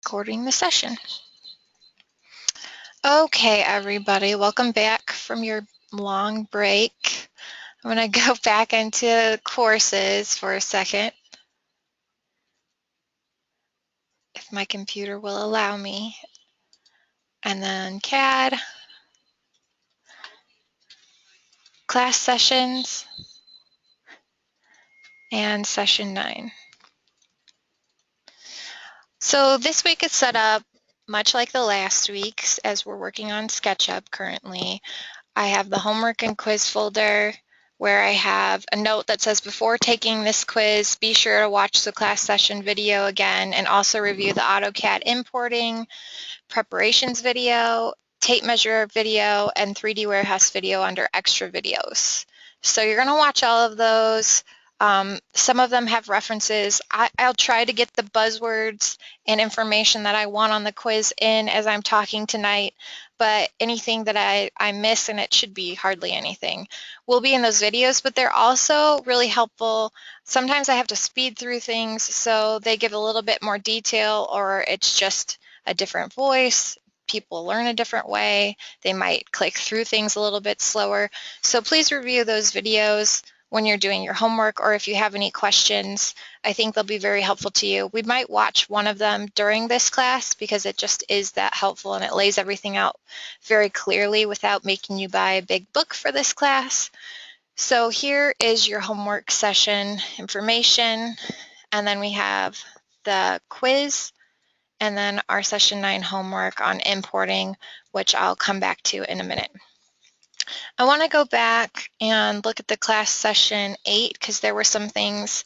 recording the session. Okay, everybody, welcome back from your long break. I'm going to go back into courses for a second, if my computer will allow me. And then CAD, class sessions, and session 9. So this week is set up much like the last week's, as we're working on SketchUp currently. I have the homework and quiz folder where I have a note that says, before taking this quiz, be sure to watch the class session video again and also review the AutoCAD importing, preparations video, tape measure video, and 3D warehouse video under extra videos. So you're going to watch all of those. Some of them have references. I'll try to get the buzzwords and information that I want on the quiz in as I'm talking tonight, but anything that I miss, and it should be hardly anything, will be in those videos, but they're also really helpful. Sometimes I have to speed through things so they give a little bit more detail, or it's just a different voice. People learn a different way. They might click through things a little bit slower. So please review those videos when you're doing your homework, or if you have any questions. I think they'll be very helpful to you. We might watch one of them during this class because it just is that helpful and it lays everything out very clearly without making you buy a big book for this class. So here is your homework session information, and then we have the quiz, and then our session 9 homework on importing, which I'll come back to in a minute. I want to go back and look at the class session 8 because there were some things.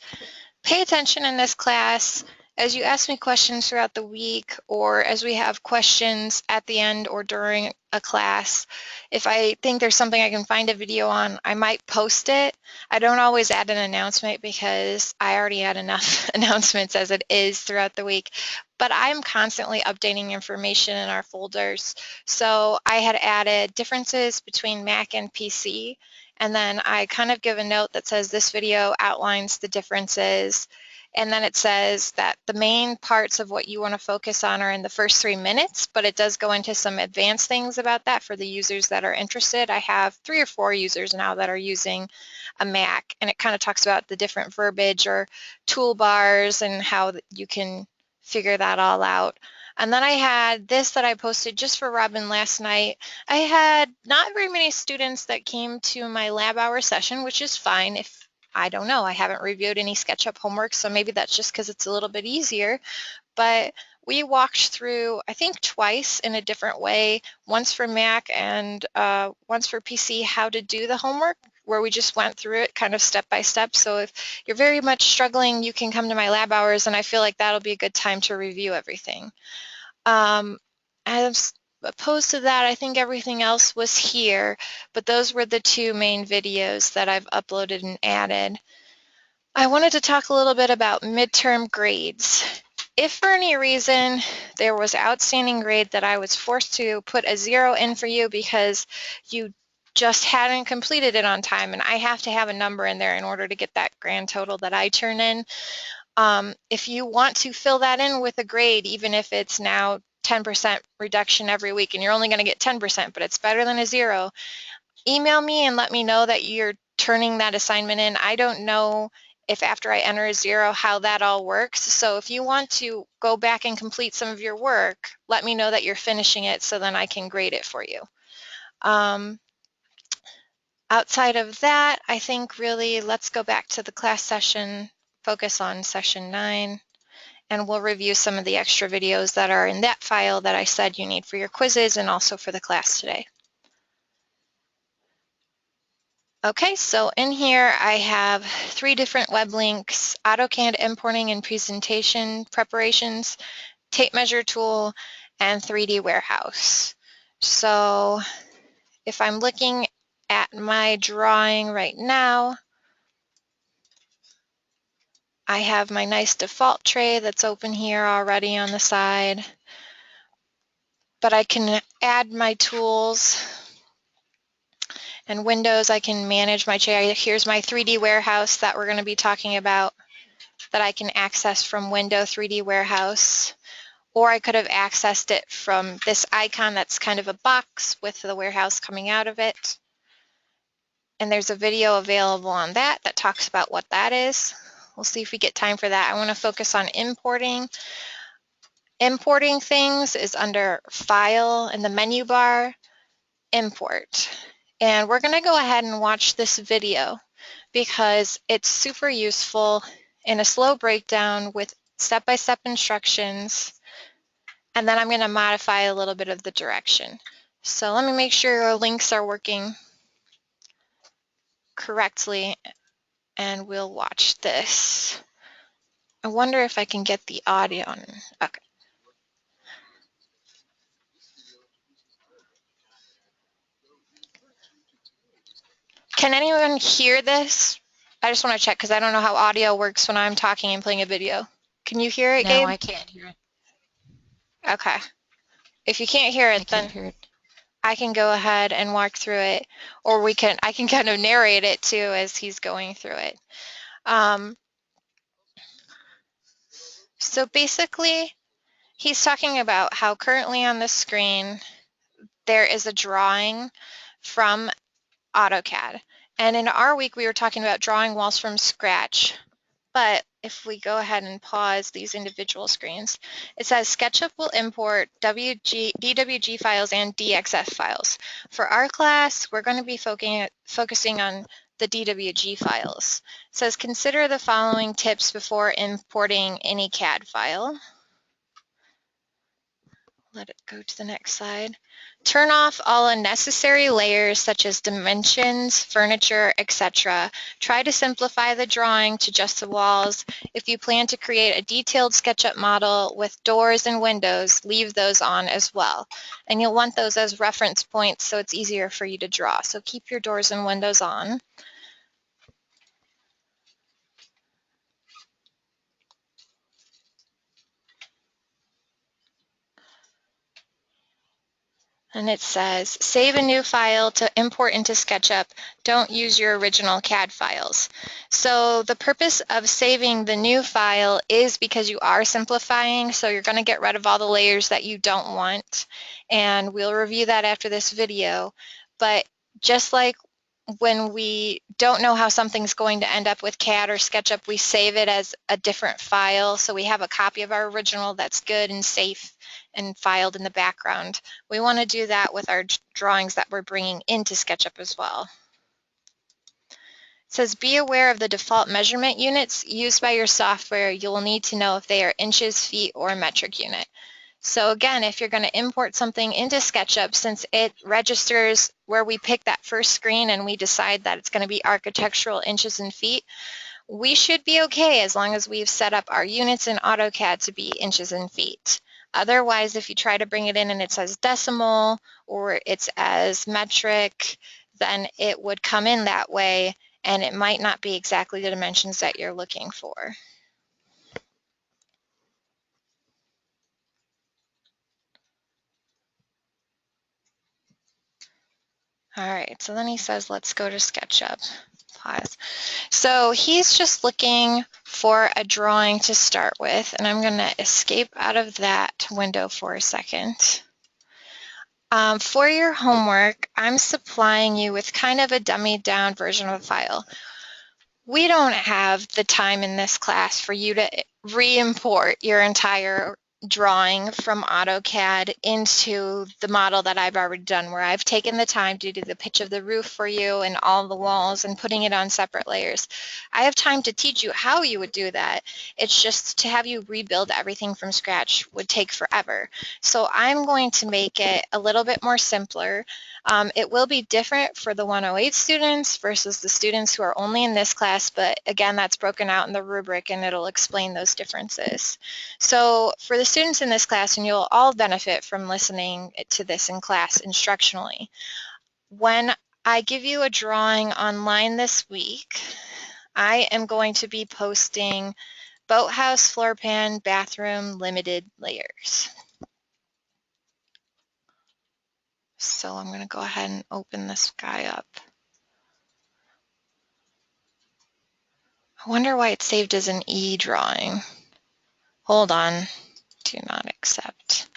Pay attention in this class as you ask me questions throughout the week, or as we have questions at the end or during a class. If I think there's something I can find a video on, I might post it. I don't always add an announcement because I already had enough announcements as it is throughout the week. But I'm constantly updating information in our folders. So I had added differences between Mac and PC, and then I kind of give a note that says this video outlines the differences, and then it says that the main parts of what you want to focus on are in the first 3 minutes, but it does go into some advanced things about that for the users that are interested. I have 3 or 4 users now that are using a Mac, and it kind of talks about the different verbiage or toolbars and how you can figure that all out. And then I had this that I posted just for Robin last night. I had not very many students that came to my lab hour session, which is fine. If I don't know, I haven't reviewed any SketchUp homework, so maybe that's just because it's a little bit easier. But we walked through, I think, twice in a different way, once for Mac and once for PC, how to do the homework, where we just went through it kind of step by step. So if you're very much struggling, you can come to my lab hours, and I feel like that'll be a good time to review everything. As opposed to that, I think everything else was here, but those were the 2 main videos that I've uploaded and added. I wanted to talk a little bit about midterm grades. If for any reason there was outstanding grade that I was forced to put a 0 in for you because you just hadn't completed it on time, and I have to have a number in there in order to get that grand total that I turn in. If you want to fill that in with a grade, even if it's now 10% reduction every week and you're only going to get 10%, but it's better than a 0, email me and let me know that you're turning that assignment in. I don't know if after I enter a 0 how that all works. So if you want to go back and complete some of your work, let me know that you're finishing it so then I can grade it for you. Outside of that, I think really let's go back to the class session, focus on session 9, and we'll review some of the extra videos that are in that file that I said you need for your quizzes and also for the class today. Okay, so in here I have 3 different web links: AutoCAD importing and presentation preparations, tape measure tool, and 3D warehouse. So if I'm looking at my drawing right now, I have my nice default tray that's open here already on the side, but I can add my tools and windows. I can manage my tray. Here's my 3D warehouse that we're going to be talking about that I can access from Window 3D Warehouse. or I could have accessed it from this icon that's kind of a box with the warehouse coming out of it. And there's a video available on that that talks about what that is. We'll see if we get time for that. I want to focus on importing. Importing things is under File in the menu bar, Import. And we're going to go ahead and watch this video because it's super useful in a slow breakdown with step-by-step instructions. And then I'm going to modify a little bit of the direction. So let me make sure our links are working correctly and we'll watch this. I wonder if I can get the audio on. Okay. Can anyone hear this? I just want to check because I don't know how audio works when I'm talking and playing a video. Can you hear it, No, Gabe? I can't hear it. Okay. If you can't hear it, then I can go ahead and walk through it, or I can kind of narrate it too as he's going through it. So basically, he's talking about how currently on the screen there is a drawing from AutoCAD. And in our week, we were talking about drawing walls from scratch. But if we go ahead and pause these individual screens, it says SketchUp will import DWG files and DXF files. For our class, we're going to be focusing on the DWG files. It says consider the following tips before importing any CAD file. Let it go to the next slide. Turn off all unnecessary layers such as dimensions, furniture, etc. Try to simplify the drawing to just the walls. If you plan to create a detailed SketchUp model with doors and windows, leave those on as well. And you'll want those as reference points so it's easier for you to draw. So keep your doors and windows on. And it says, save a new file to import into SketchUp. Don't use your original CAD files. So the purpose of saving the new file is because you are simplifying, so you're going to get rid of all the layers that you don't want. And we'll review that after this video. But just like when we don't know how something's going to end up with CAD or SketchUp, we save it as a different file. So we have a copy of our original that's good and safe and filed in the background. We want to do that with our drawings that we're bringing into SketchUp as well. It says be aware of the default measurement units used by your software. You will need to know if they are inches, feet, or metric unit. So again, if you're going to import something into SketchUp, since it registers where we pick that first screen and we decide that it's going to be architectural inches and feet, we should be okay as long as we've set up our units in AutoCAD to be inches and feet. Otherwise, if you try to bring it in and it says decimal or it's as metric, then it would come in that way and it might not be exactly the dimensions that you're looking for. All right, so then he says, let's go to SketchUp. Pause. So he's just looking for a drawing to start with, and I'm going to escape out of that window for a second. For your homework, I'm supplying you with kind of a dummied down version of a file. We don't have the time in this class for you to re-import your entire drawing from AutoCAD into the model that I've already done, where I've taken the time to do the pitch of the roof for you and all the walls and putting it on separate layers. I have time to teach you how you would do that. It's just to have you rebuild everything from scratch would take forever. So I'm going to make it a little bit more simpler. It will be different for the 108 students versus the students who are only in this class, but again, that's broken out in the rubric and it'll explain those differences. So for the students in this class, and you'll all benefit from listening to this in class instructionally, when I give you a drawing online this week, I am going to be posting boathouse, floor pan, bathroom, limited layers. So I'm going to go ahead and open this guy up. I wonder why it's saved as an E drawing. Hold on. do not accept.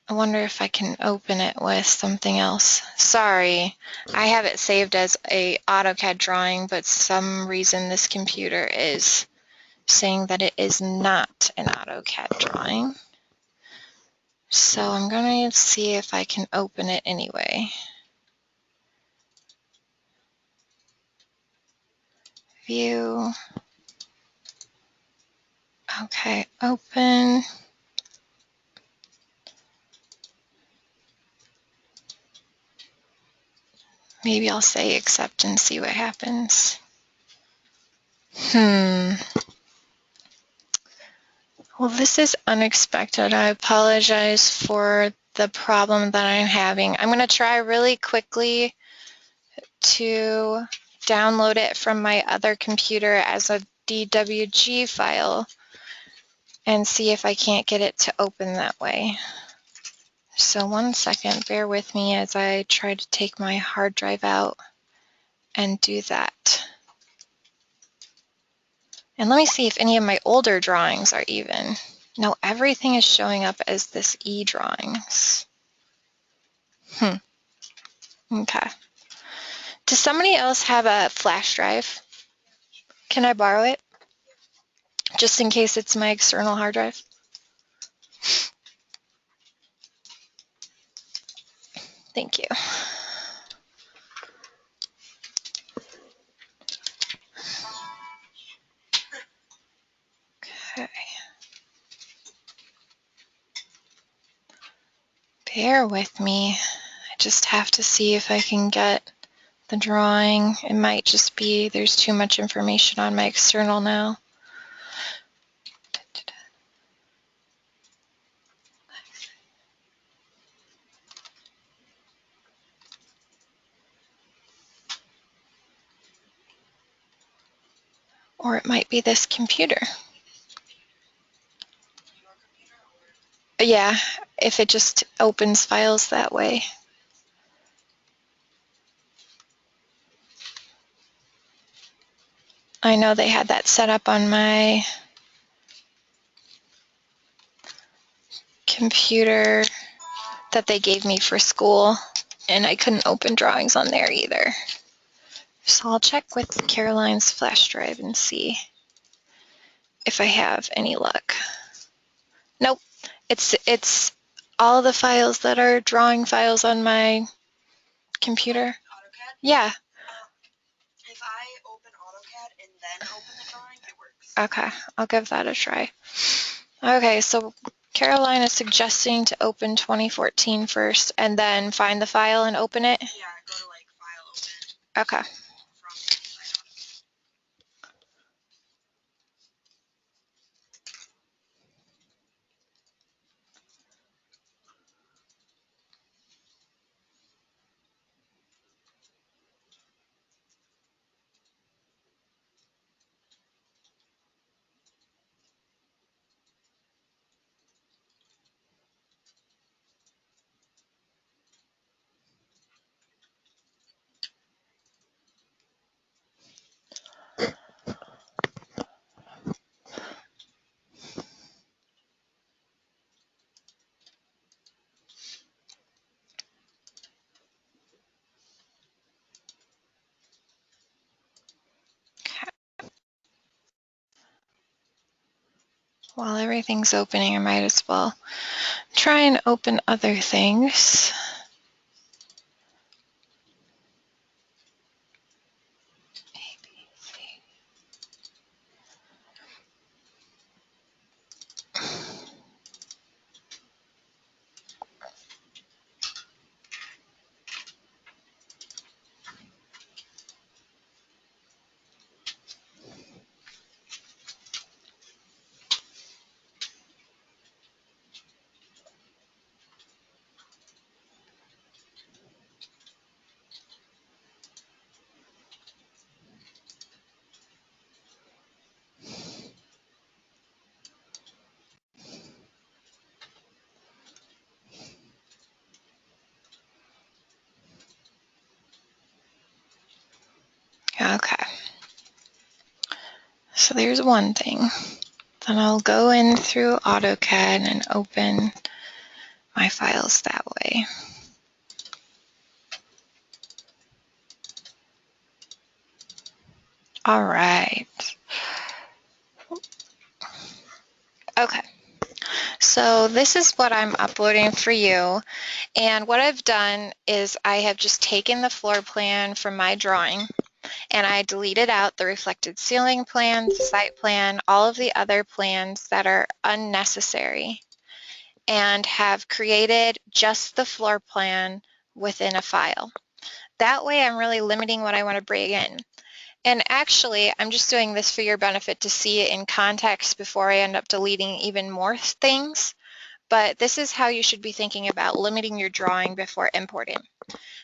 I wonder if I can open it with something else. Sorry, I have it saved as a AutoCAD drawing, but some reason this computer is saying that it is not an AutoCAD drawing. So I'm going to see if I can open it anyway. View. Okay, open. Maybe I'll say accept and see what happens. Well, this is unexpected. I apologize for the problem that I'm having. I'm going to try really quickly to download it from my other computer as a DWG file and see if I can't get it to open that way. So 1 second, bear with me as I try to take my hard drive out and do that. And let me see if any of my older drawings are even. No, everything is showing up as this e-drawings. Okay. Does somebody else have a flash drive? Can I borrow it? Just in case it's my external hard drive? Thank you. Okay. Bear with me. I just have to see if I can get the drawing. It might just be there's too much information on my external now. Or it might be this computer. Yeah, if it just opens files that way. I know they had that set up on my computer that they gave me for school, and I couldn't open drawings on there either. So I'll check with Caroline's flash drive and see if I have any luck. Nope, it's all the files that are drawing files on my computer. AutoCAD? Yeah. If I open AutoCAD and then open the drawing, it works. Okay, I'll give that a try. Okay, so Caroline is suggesting to open 2014 first and then find the file and open it? Yeah, go to like File, Open. Okay. From inside AutoCAD. While everything's opening, I might as well try and open other things. Okay. So there's one thing that And I'll go in through AutoCAD and open my files that way. All right. Okay. So this is what I'm uploading for you. And what I've done is I have just taken the floor plan from my drawing and I deleted out the reflected ceiling plan, the site plan, all of the other plans that are unnecessary, and have created just the floor plan within a file. That way I'm really limiting what I want to bring in. And actually, I'm just doing this for your benefit to see it in context before I end up deleting even more things. But this is how you should be thinking about limiting your drawing before importing.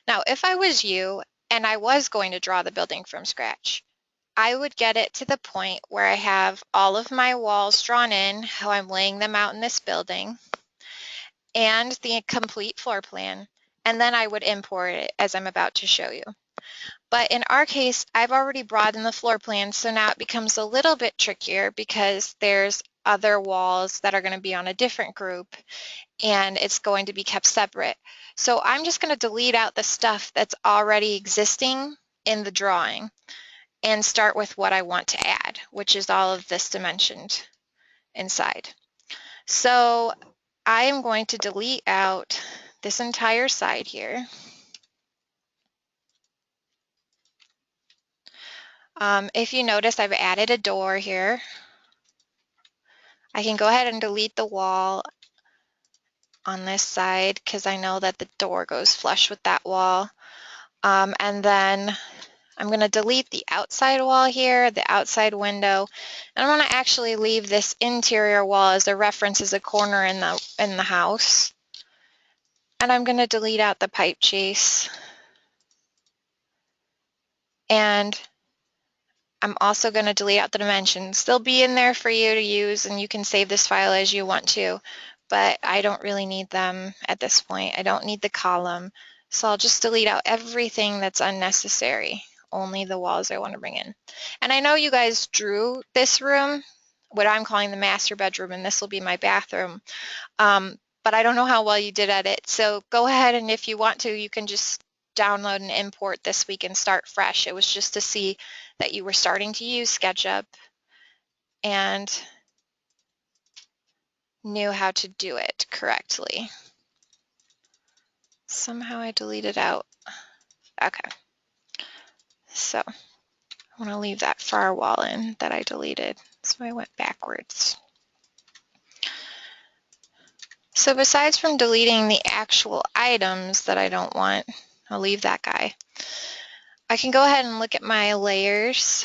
Now, if I was you and I was going to draw the building from scratch, I would get it to the point where I have all of my walls drawn in, how I'm laying them out in this building, and the complete floor plan, and then I would import it as I'm about to show you. But in our case, I've already broadened the floor plan, so now it becomes a little bit trickier because there's other walls that are going to be on a different group and it's going to be kept separate. So I'm just going to delete out the stuff that's already existing in the drawing and start with what I want to add, which is all of this dimensioned inside. So I am going to delete out this entire side here. If you notice, I've added a door here. I can go ahead and delete the wall on this side because I know that the door goes flush with that wall. And then I'm going to delete the outside wall here, the outside window, and I'm going to actually leave this interior wall as a reference as a corner in the house. And I'm going to delete out the pipe chase. And I'm also going to delete out the dimensions. They'll be in there for you to use, and you can save this file as you want to, but I don't really need them at this point. I don't need the column, so I'll just delete out everything that's unnecessary, only the walls I want to bring in. And I know you guys drew this room, what I'm calling the master bedroom, and this will be my bathroom, but I don't know how well you did at it, so go ahead, and if you want to, you can just download and import this week and start fresh. It was just to see that you were starting to use SketchUp and knew how to do it correctly. Somehow I deleted out. Okay. So I want to leave that far wall in that I deleted. So I went backwards. So besides from deleting the actual items that I don't want, I'll leave that guy. I can go ahead and look at my layers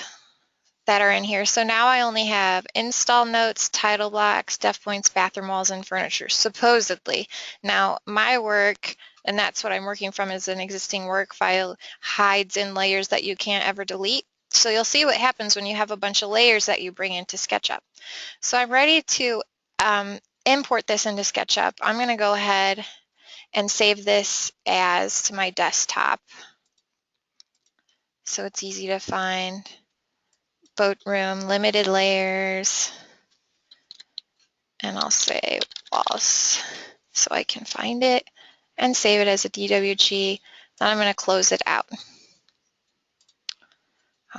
that are in here. So now I only have install notes, title blocks, def points, bathroom walls, and furniture, supposedly. Now my work, and that's what I'm working from, is an existing work file, hides in layers that you can't ever delete. So you'll see what happens when you have a bunch of layers that you bring into SketchUp. So I'm ready to import this into SketchUp. I'm going to go ahead and save this as to my desktop so it's easy to find. Boat room, limited layers, and I'll say walls so I can find it and save it as a DWG. Then I'm going to close it out.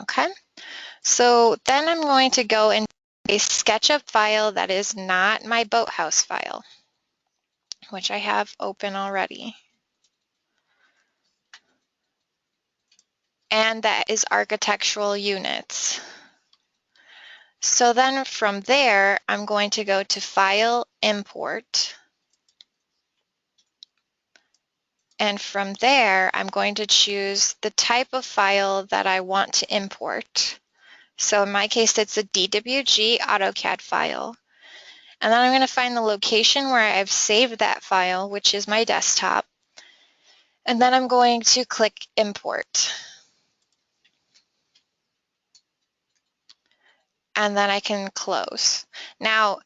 Okay, so then I'm going to go into a SketchUp file that is not my boathouse file, which I have open already. And that is architectural units. So then from there, I'm going to go to File, Import. And from there, I'm going to choose the type of file that I want to import. So in my case, it's a DWG AutoCAD file. And then I'm going to find the location where I've saved that file, which is my desktop. And then I'm going to click Import. And then I can close. Now,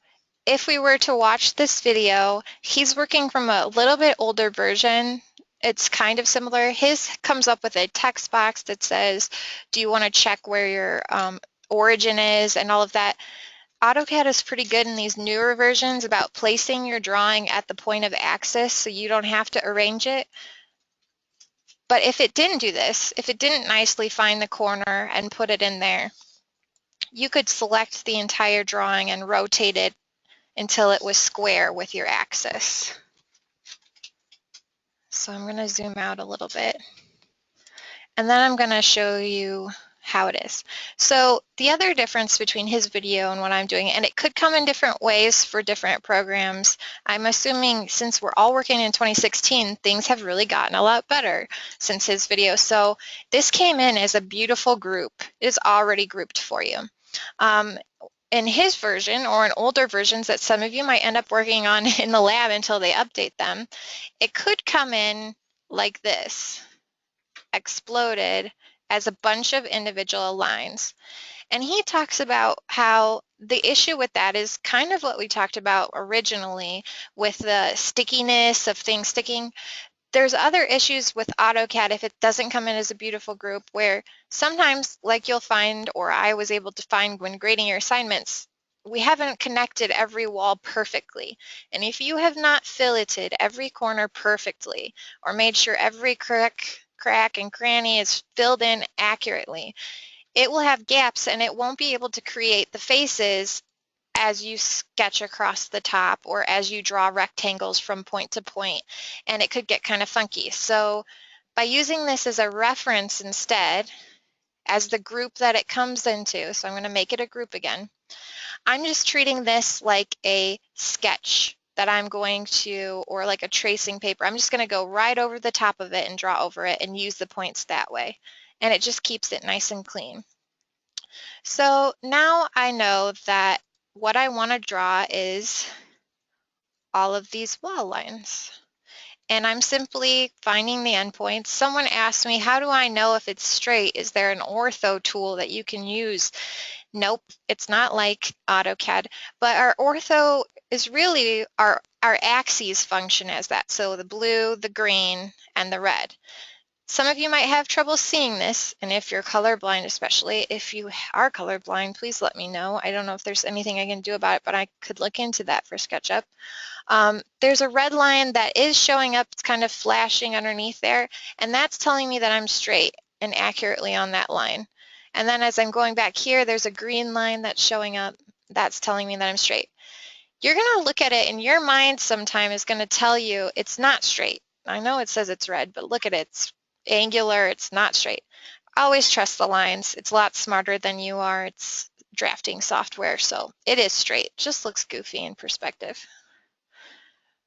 if we were to watch this video, he's working from a little bit older version. It's kind of similar. His comes up with a text box that says, do you want to check where your origin is and all of that. AutoCAD is pretty good in these newer versions about placing your drawing at the point of axis so you don't have to arrange it. But if it didn't do this, if it didn't nicely find the corner and put it in there, you could select the entire drawing and rotate it until it was square with your axis. So I'm going to zoom out a little bit. And then I'm going to show you how it is. So the other difference between his video and what I'm doing, and it could come in different ways for different programs. I'm assuming since we're all working in 2016, things have really gotten a lot better since his video. So this came in as a beautiful group. It is already grouped for you. In his version, or in older versions that some of you might end up working on in the lab until they update them, it could come in like this, exploded as a bunch of individual lines. And he talks about how the issue with that is kind of what we talked about originally with the stickiness of things sticking. There's other issues with AutoCAD if it doesn't come in as a beautiful group, where sometimes, like you'll find, or I was able to find when grading your assignments, we haven't connected every wall perfectly. And if you have not filleted every corner perfectly or made sure every crack and cranny is filled in accurately, it will have gaps and it won't be able to create the faces as you sketch across the top or as you draw rectangles from point to point, and it could get kind of funky. So by using this as a reference instead, as the group that it comes into, so I'm going to make it a group again, I'm just treating this like a sketch that I'm going to, or like a tracing paper. I'm just going to go right over the top of it and draw over it and use the points that way. And it just keeps it nice and clean. So now I know that what I want to draw is all of these wall lines. And I'm simply finding the endpoints. Someone asked me, how do I know if it's straight? Is there an ortho tool that you can use? Nope, it's not like AutoCAD, but our ortho is really our axes function as that. So the blue, the green, and the red. Some of you might have trouble seeing this, and if you're colorblind especially, if you are colorblind, please let me know. I don't know if there's anything I can do about it, but I could look into that for SketchUp. There's a red line that is showing up, it's kind of flashing underneath there, and that's telling me that I'm straight and accurately on that line. And then as I'm going back here, there's a green line that's showing up, that's telling me that I'm straight. You're going to look at it and your mind sometime is going to tell you it's not straight. I know it says it's red, but look at it, it's angular, it's not straight. Always trust the lines. It's a lot smarter than you are. It's drafting software, so it is straight. Just looks goofy in perspective.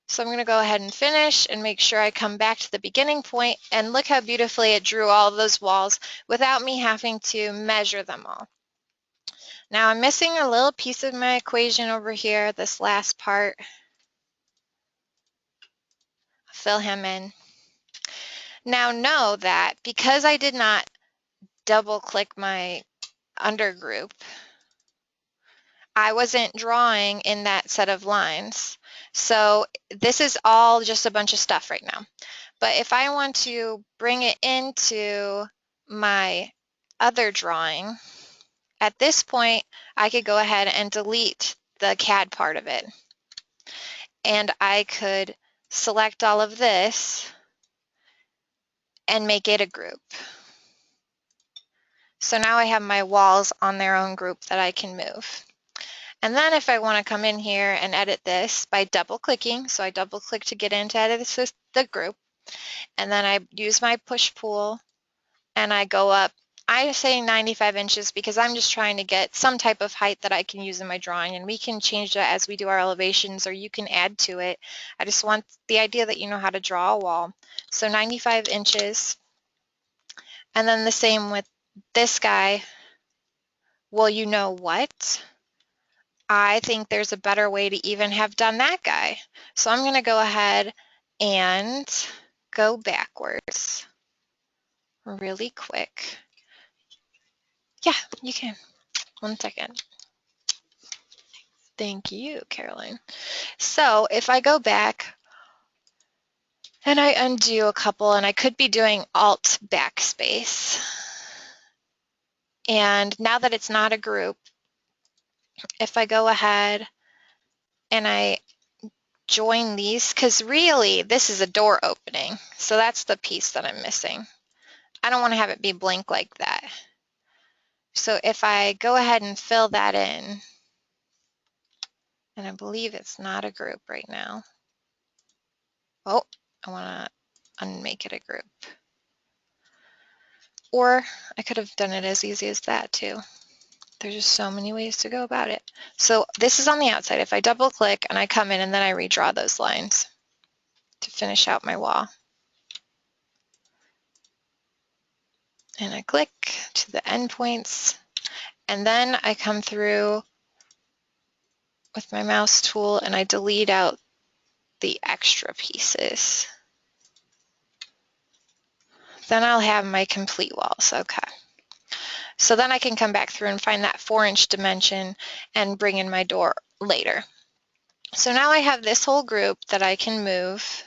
So I'm going to go ahead and finish and make sure I come back to the beginning point, and look how beautifully it drew all of those walls without me having to measure them all. Now I'm missing a little piece of my equation over here, this last part. Fill him in. Now know that because I did not double click my undergroup, I wasn't drawing in that set of lines. So this is all just a bunch of stuff right now. But if I want to bring it into my other drawing, at this point, I could go ahead and delete the CAD part of it. And I could select all of this and make it a group. So now I have my walls on their own group that I can move. And then if I want to come in here and edit this by double clicking, so I double click to get into edit the group, and then I use my push pull and I go up. I say 95 inches because I'm just trying to get some type of height that I can use in my drawing, and we can change that as we do our elevations, or you can add to it. I just want the idea that you know how to draw a wall. So 95 inches. And then the same with this guy. Well, you know what? I think there's a better way to even have done that guy. So I'm going to go ahead and go backwards really quick. Yeah, you can. 1 second. Thank you, Caroline. So if I go back and I undo a couple, and I could be doing Alt backspace. And now that it's not a group, if I go ahead and I join these, because really this is a door opening, so that's the piece that I'm missing. I don't want to have it be blank like that. So if I go ahead and fill that in, and I believe it's not a group right now. Oh, I want to unmake it a group. Or I could have done it as easy as that too. There's just so many ways to go about it. So this is on the outside. If I double click and I come in and then I redraw those lines to finish out my wall. And I click to the endpoints, and then I come through with my mouse tool and I delete out the extra pieces. Then I'll have my complete walls. Okay. So then I can come back through and find that 4-inch dimension and bring in my door later. So now I have this whole group that I can move.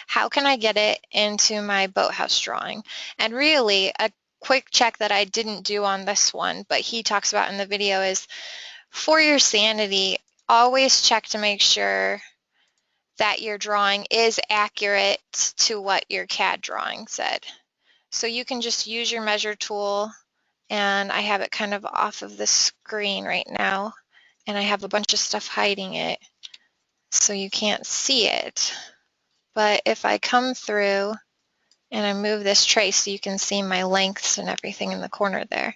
How can I get it into my boathouse drawing? And really, a quick check that I didn't do on this one, but he talks about in the video, is for your sanity, always check to make sure that your drawing is accurate to what your CAD drawing said. So you can just use your measure tool, and I have it kind of off of the screen right now, and I have a bunch of stuff hiding it, so you can't see it. But if I come through and I move this trace so you can see my lengths and everything in the corner there,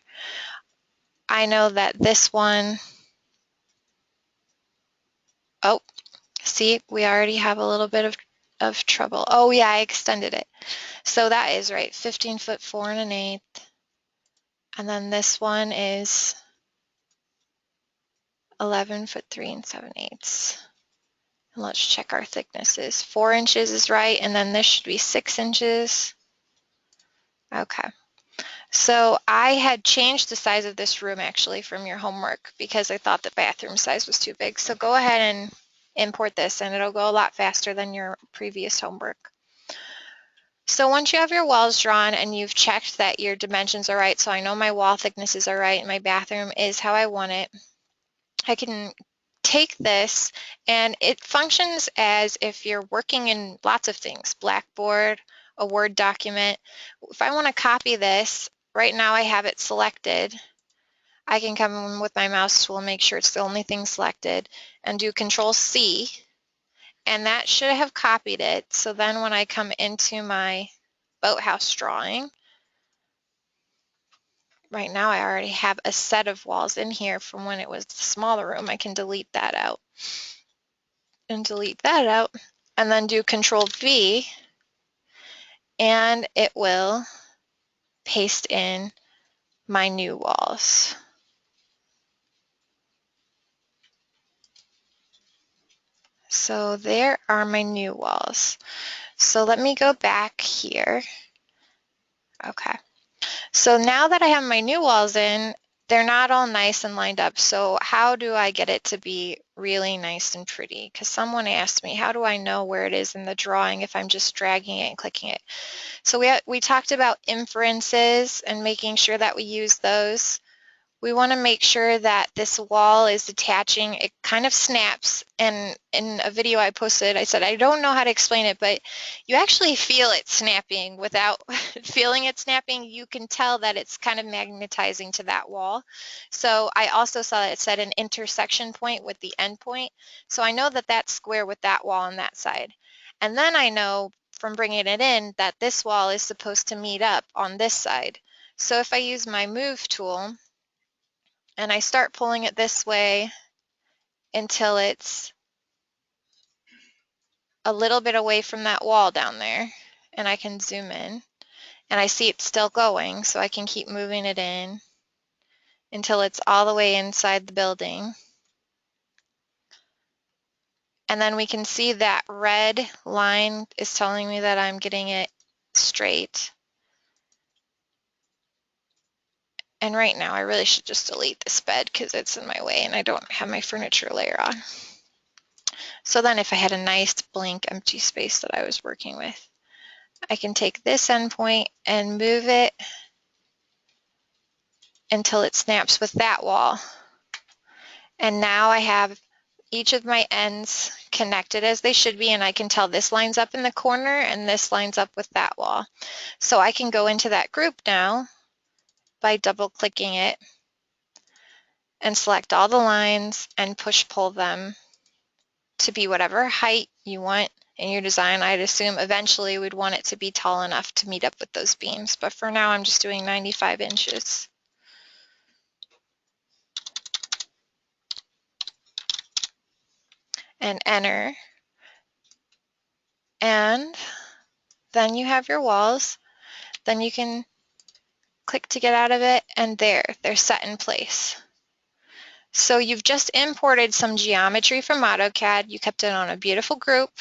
I know that this one, oh, see, we already have a little bit of trouble. Oh yeah, I extended it. So that is right, 15 foot 4 1/8. And then this one is 11 foot 3 7/8. And let's check our thicknesses. 4 inches is right, and then this should be 6 inches. Okay. So I had changed the size of this room actually from your homework because I thought the bathroom size was too big. So go ahead and import this and it'll go a lot faster than your previous homework. So once you have your walls drawn and you've checked that your dimensions are right, so I know my wall thicknesses are right and my bathroom is how I want it, I can take this, and it functions as if you're working in lots of things, Blackboard, a Word document. If I want to copy this, right now I have it selected. I can come in with my mouse tool and make sure it's the only thing selected and do Control C, and that should have copied it. So then when I come into my boathouse drawing, right now I already have a set of walls in here from when it was the smaller room. I can delete that out and delete that out, and then do Control V, and it will paste in my new walls. So there are my new walls. So let me go back here. Okay. So now that I have my new walls in, they're not all nice and lined up. So how do I get it to be really nice and pretty? Because someone asked me, how do I know where it is in the drawing if I'm just dragging it and clicking it? So we talked about inferences and making sure that we use those. We want to make sure that this wall is attaching. It kind of snaps, and in a video I posted, I said I don't know how to explain it, but you actually feel it snapping without feeling it snapping. You can tell that it's kind of magnetizing to that wall. So I also saw that it said an intersection point with the end point. So I know that that's square with that wall on that side. And then I know from bringing it in that this wall is supposed to meet up on this side. So if I use my move tool, and I start pulling it this way until it's a little bit away from that wall down there, and I can zoom in, and I see it's still going, so I can keep moving it in until it's all the way inside the building. And then we can see that red line is telling me that I'm getting it straight. And right now I really should just delete this bed because it's in my way and I don't have my furniture layer on. So then if I had a nice blank empty space that I was working with, I can take this endpoint and move it until it snaps with that wall. And now I have each of my ends connected as they should be, and I can tell this lines up in the corner and this lines up with that wall. So I can go into that group now by double clicking it and select all the lines and push pull them to be whatever height you want in your design. I'd assume eventually we'd want it to be tall enough to meet up with those beams, but for now I'm just doing 95 inches. And enter. And then you have your walls. Then you can click to get out of it, and there, they're set in place. So you've just imported some geometry from AutoCAD. You kept it on a beautiful group.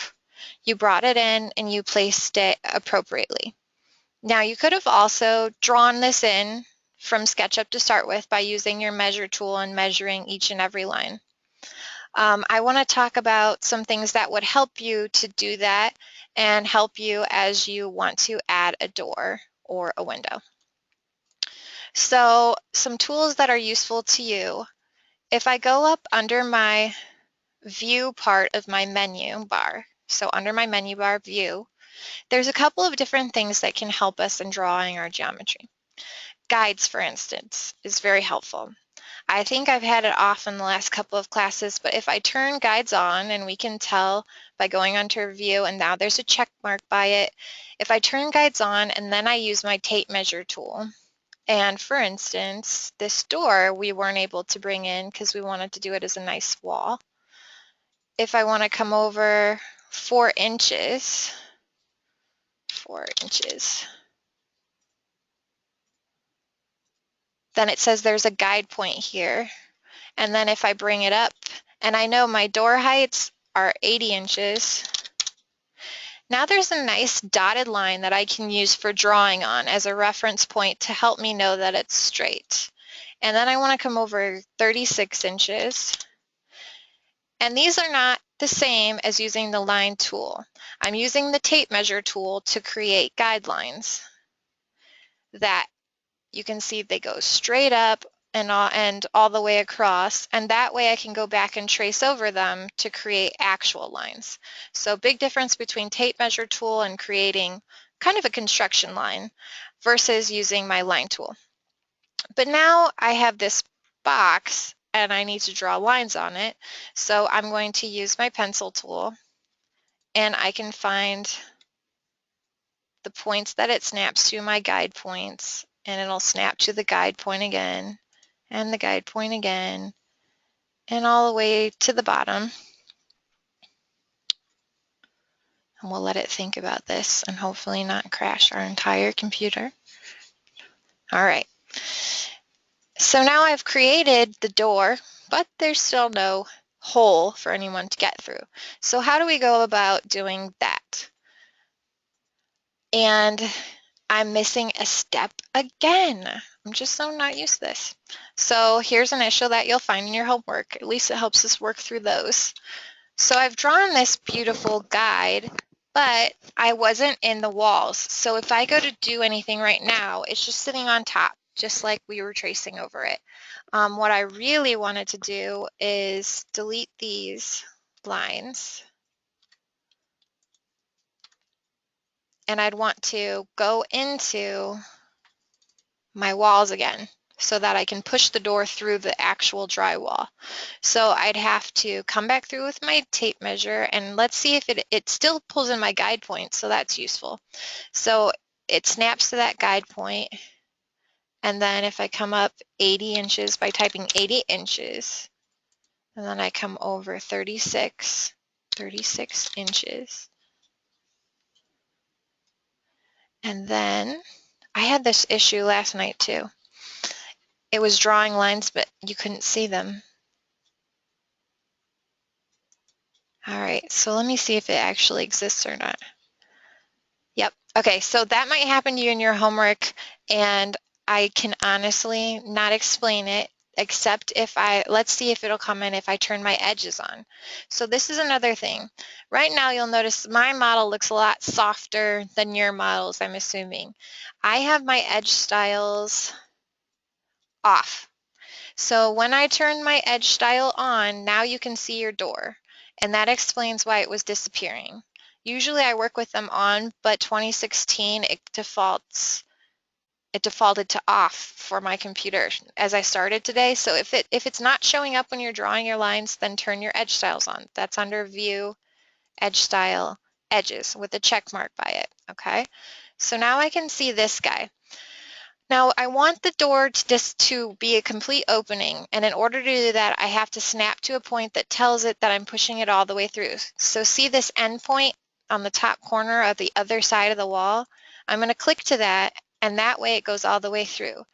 You brought it in and you placed it appropriately. Now you could have also drawn this in from SketchUp to start with by using your measure tool and measuring each and every line. I want to talk about some things that would help you to do that and help you as you want to add a door or a window. So some tools that are useful to you. If I go up under my view part of my menu bar, so under my menu bar view, there's a couple of different things that can help us in drawing our geometry. Guides, for instance, is very helpful. I think I've had it off in the last couple of classes, but if I turn guides on, and we can tell by going onto view, and now there's a check mark by it, if I turn guides on and then I use my tape measure tool, and for instance, this door we weren't able to bring in because we wanted to do it as a nice wall. If I want to come over 4 inches, 4 inches, then it says there's a guide point here. And then if I bring it up, and I know my door heights are 80 inches, now there's a nice dotted line that I can use for drawing on as a reference point to help me know that it's straight. And then I want to come over 36 inches. And these are not the same as using the line tool. I'm using the tape measure tool to create guidelines that you can see they go straight up and all the way across, and that way I can go back and trace over them to create actual lines. So big difference between tape measure tool and creating kind of a construction line versus using my line tool. But now I have this box and I need to draw lines on it, so I'm going to use my pencil tool, and I can find the points that it snaps to, my guide points, and it'll snap to the guide point again and the guide point again and all the way to the bottom. And we'll let it think about this and hopefully not crash our entire computer. All right. So now I've created the door, but there's still no hole for anyone to get through. So how do we go about doing that? And I'm missing a step again. I'm just so not used to this. So here's an issue that you'll find in your homework. At least it helps us work through those. So I've drawn this beautiful guide, but I wasn't in the walls. So if I go to do anything right now, it's just sitting on top, just like we were tracing over it. What I really wanted to do is delete these lines. And I'd want to go into my walls again so that I can push the door through the actual drywall. So I'd have to come back through with my tape measure, and let's see if it still pulls in my guide point, so that's useful. So it snaps to that guide point, and then if I come up 80 inches by typing 80 inches, and then I come over 36 inches. And then I had this issue last night too. It was drawing lines, but you couldn't see them. All right, so let me see if it actually exists or not. Yep. Okay, so that might happen to you in your homework, and I can honestly not explain it except let's see if it'll come in if I turn my edges on. So this is another thing. Right now you'll notice my model looks a lot softer than your models, I'm assuming. I have my edge styles off. So when I turn my edge style on, now you can see your door, and that explains why it was disappearing. Usually I work with them on, but 2016 it defaulted to off for my computer as I started today. So if it's not showing up when you're drawing your lines, then turn your edge styles on. That's under View, Edge Style, Edges with a check mark by it, okay? So now I can see this guy. Now I want the door to just to be a complete opening, and in order to do that, I have to snap to a point that tells it that I'm pushing it all the way through. So see this end point on the top corner of the other side of the wall? I'm going to click to that, and that way it goes all the way through.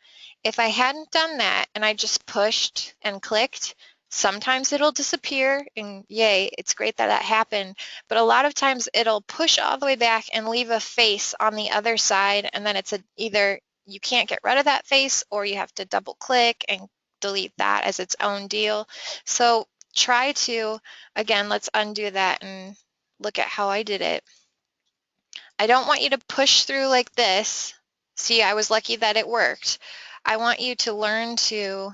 If I hadn't done that and I just pushed and clicked, sometimes it'll disappear, and yay, it's great that that happened, but a lot of times it'll push all the way back and leave a face on the other side, and then either you can't get rid of that face or you have to double click and delete that as its own deal. So try to, again, let's undo that and look at how I did it. I don't want you to push through like this. See, I was lucky that it worked. I want you to learn to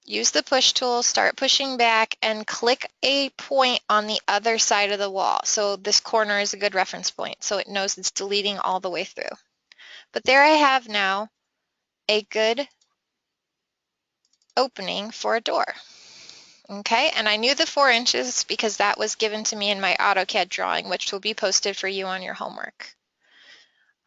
use the push tool, start pushing back, and click a point on the other side of the wall. So this corner is a good reference point, so it knows it's deleting all the way through. But there I have now a good opening for a door. Okay, and I knew the 4 inches because that was given to me in my AutoCAD drawing, which will be posted for you on your homework.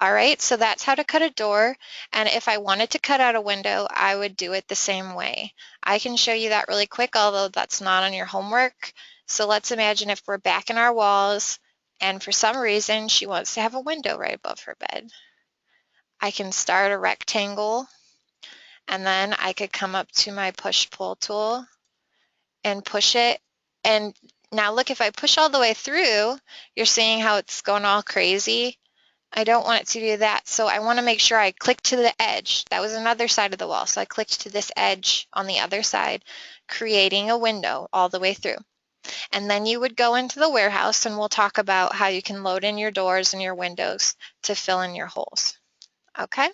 All right, so that's how to cut a door, and if I wanted to cut out a window, I would do it the same way. I can show you that really quick, although that's not on your homework. So let's imagine if we're back in our walls, and for some reason she wants to have a window right above her bed. I can start a rectangle, and then I could come up to my push-pull tool and push it. And now look, if I push all the way through, you're seeing how it's going all crazy. I don't want it to do that, so I want to make sure I click to the edge. That was another side of the wall, so I clicked to this edge on the other side, creating a window all the way through. And then you would go into the warehouse, and we'll talk about how you can load in your doors and your windows to fill in your holes. Okay?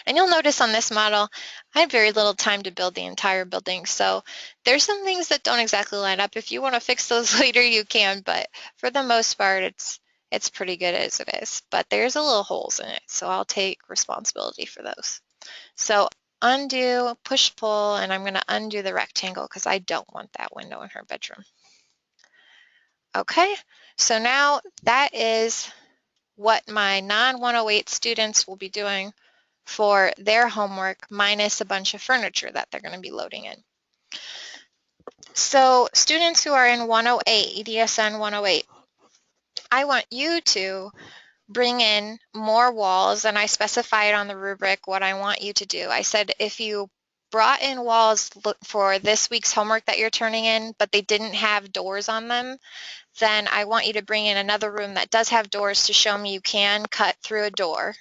And you'll notice on this model, I had very little time to build the entire building, so there's some things that don't exactly line up. If you want to fix those later, you can, but for the most part, it's pretty good as it is. But there's a little holes in it, so I'll take responsibility for those. So undo, push, pull, and I'm going to undo the rectangle because I don't want that window in her bedroom. Okay, so now that is what my non-108 students will be doing for their homework minus a bunch of furniture that they're going to be loading in. So students who are in 108, EDSN 108, I want you to bring in more walls, and I specified on the rubric what I want you to do. I said if you brought in walls for this week's homework that you're turning in, but they didn't have doors on them, then I want you to bring in another room that does have doors to show me you can cut through a door.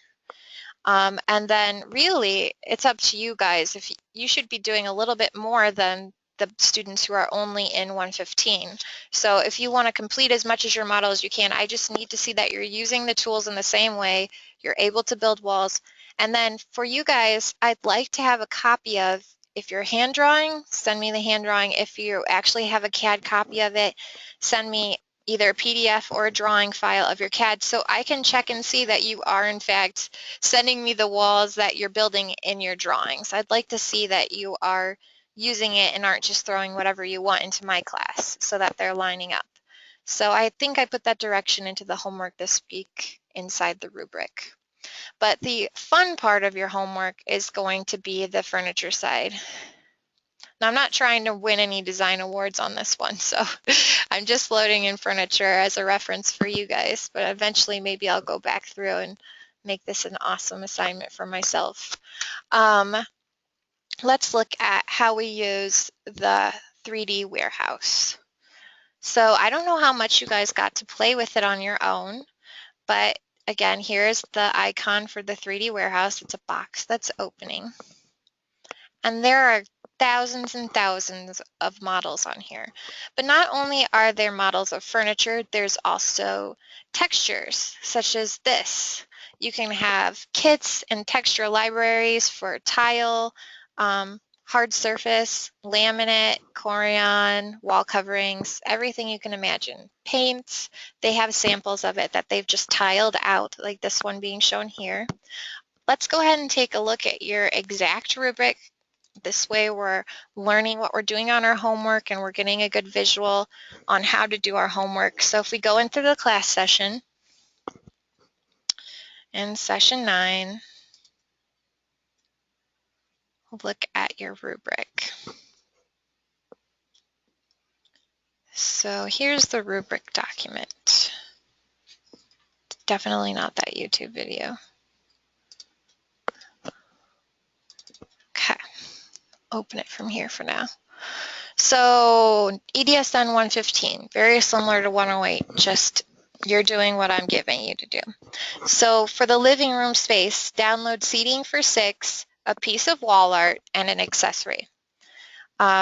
And then really, it's up to you guys. If you should be doing a little bit more than the students who are only in 115. So if you want to complete as much as your model as you can, I just need to see that you're using the tools in the same way, you're able to build walls. And then for you guys, I'd like to have a copy of, if you're hand drawing, send me the hand drawing. If you actually have a CAD copy of it, send me either a PDF or a drawing file of your CAD so I can check and see that you are in fact sending me the walls that you're building in your drawings. I'd like to see that you are using it and aren't just throwing whatever you want into my class so that they're lining up. So I think I put that direction into the homework this week inside the rubric. But the fun part of your homework is going to be the furniture side. Now, I'm not trying to win any design awards on this one, so I'm just loading in furniture as a reference for you guys, but eventually maybe I'll go back through and make this an awesome assignment for myself. Let's look at how we use the 3D warehouse. So I don't know how much you guys got to play with it on your own, but again, here's the icon for the 3D warehouse. It's a box that's opening. And there are thousands and thousands of models on here. But not only are there models of furniture, there's also textures such as this. You can have kits and texture libraries for tile, hard surface, laminate, Corian, wall coverings, everything you can imagine. Paints, they have samples of it that they've just tiled out, like this one being shown here. Let's go ahead and take a look at your exact rubric. This way we're learning what we're doing on our homework and we're getting a good visual on how to do our homework. So if we go into the class session, in session 9, look at your rubric. So here's the rubric document. Definitely not that YouTube video. Okay, open it from here for now. So EDSN 115, very similar to 108, just you're doing what I'm giving you to do. So for the living room space, download seating for 6, a piece of wall art, and an accessory.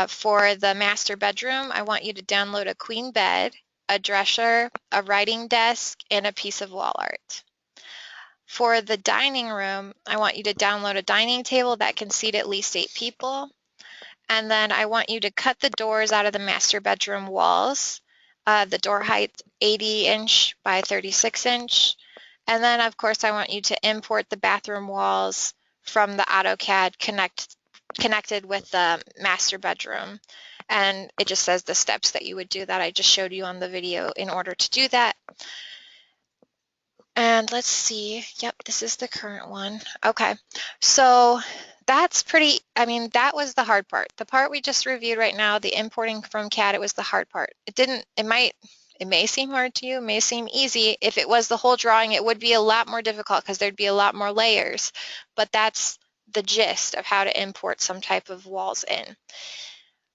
For the master bedroom, I want you to download a queen bed, a dresser, a writing desk, and a piece of wall art. For the dining room, I want you to download a dining table that can seat at least 8 people. And then I want you to cut the doors out of the master bedroom walls. The door height 80-inch by 36-inch. And then, of course, I want you to import the bathroom walls from the AutoCAD connected with the master bedroom. And it just says the steps that you would do that I just showed you on the video in order to do that. And let's see, yep, this is the current one. Okay, so that's pretty, I mean, that was the hard part. The part we just reviewed right now, the importing from CAD, it was the hard part. It may seem hard to you, it may seem easy. If it was the whole drawing, it would be a lot more difficult because there'd be a lot more layers, but that's the gist of how to import some type of walls in.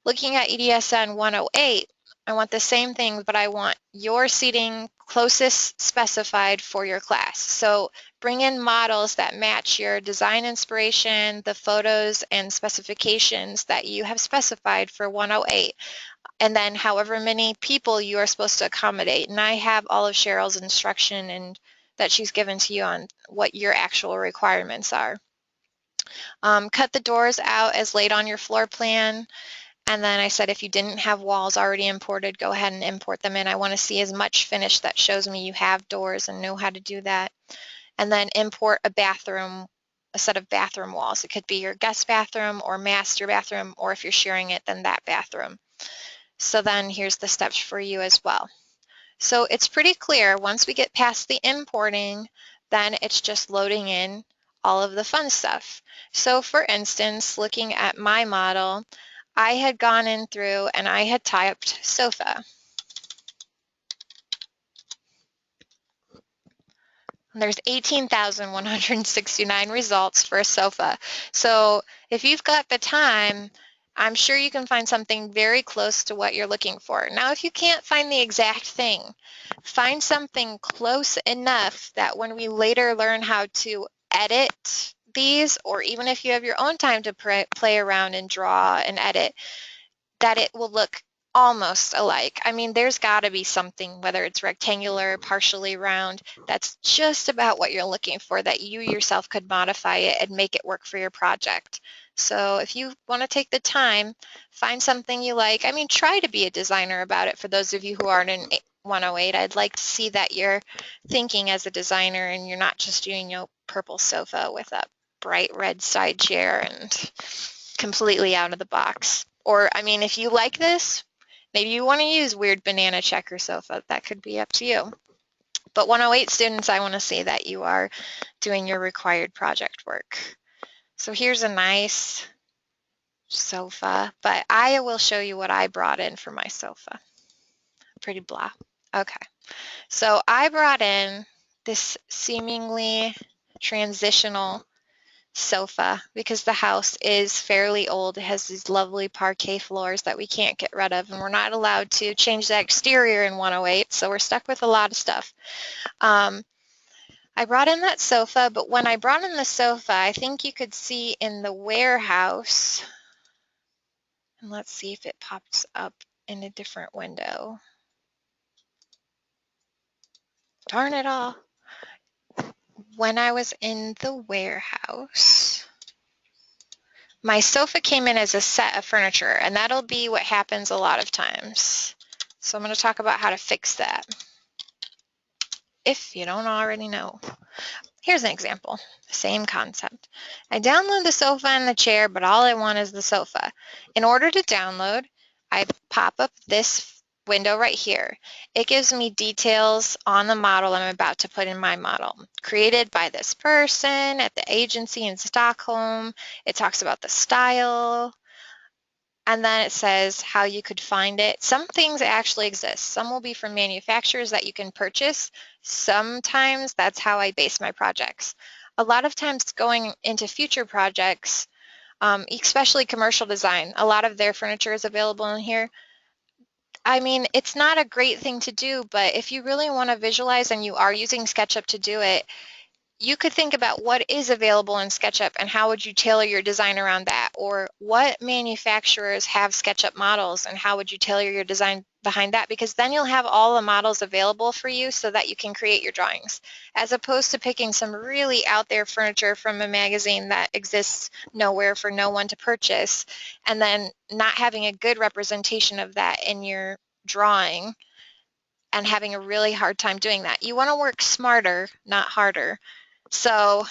Looking at EDSN 108, I want the same thing, but I want your seating closest specified for your class. So bring in models that match your design inspiration, the photos and specifications that you have specified for 108, and then however many people you are supposed to accommodate. And I have all of Cheryl's instruction and that she's given to you on what your actual requirements are. Cut the doors out as laid on your floor plan. And then I said if you didn't have walls already imported, go ahead and import them in. I want to see as much finish that shows me you have doors and know how to do that. And then import a set of bathroom walls. It could be your guest bathroom or master bathroom, or if you're sharing it, then that bathroom. So then here's the steps for you as well. So it's pretty clear once we get past the importing, then it's just loading in all of the fun stuff. So for instance, looking at my model, I had gone in through and I had typed sofa. There's 18,169 results for a sofa. So if you've got the time, I'm sure you can find something very close to what you're looking for. Now, if you can't find the exact thing, find something close enough that when we later learn how to edit these, or even if you have your own time to play around and draw and edit, that it will look almost alike. I mean, there's got to be something, whether it's rectangular, partially round, that's just about what you're looking for, that you yourself could modify it and make it work for your project. So if you want to take the time, find something you like. I mean, try to be a designer about it. For those of you who aren't in 108, I'd like to see that you're thinking as a designer and you're not just doing, purple sofa with a bright red side chair and completely out of the box. Or, I mean, if you like this, maybe you want to use weird banana checker sofa. That could be up to you. But 108 students, I want to see that you are doing your required project work. So here's a nice sofa, but I will show you what I brought in for my sofa. Pretty blah. Okay. So I brought in this seemingly transitional sofa because the house is fairly old. It has these lovely parquet floors that we can't get rid of, and we're not allowed to change the exterior in 108, so we're stuck with a lot of stuff. I brought in that sofa, but when I brought in the sofa, I think you could see in the warehouse, and let's see if it pops up in a different window. Darn it all. when I was in the warehouse, my sofa came in as a set of furniture, and that'll be what happens a lot of times. So I'm going to talk about how to fix that, if you don't already know. Here's an example, same concept. I download the sofa and the chair, but all I want is the sofa. In order to download, I pop up this window right here. It gives me details on the model I'm about to put in my model. Created by this person at the agency in Stockholm. It talks about the style, and then it says how you could find it. Some things actually exist. Some will be from manufacturers that you can purchase. Sometimes that's how I base my projects. A lot of times going into future projects, especially commercial design, a lot of their furniture is available in here. I mean, it's not a great thing to do, but if you really want to visualize and you are using SketchUp to do it, you could think about what is available in SketchUp and how would you tailor your design around that, or what manufacturers have SketchUp models and how would you tailor your design behind that, because then you'll have all the models available for you so that you can create your drawings, as opposed to picking some really out there furniture from a magazine that exists nowhere for no one to purchase and then not having a good representation of that in your drawing and having a really hard time doing that. You want to work smarter, not harder. So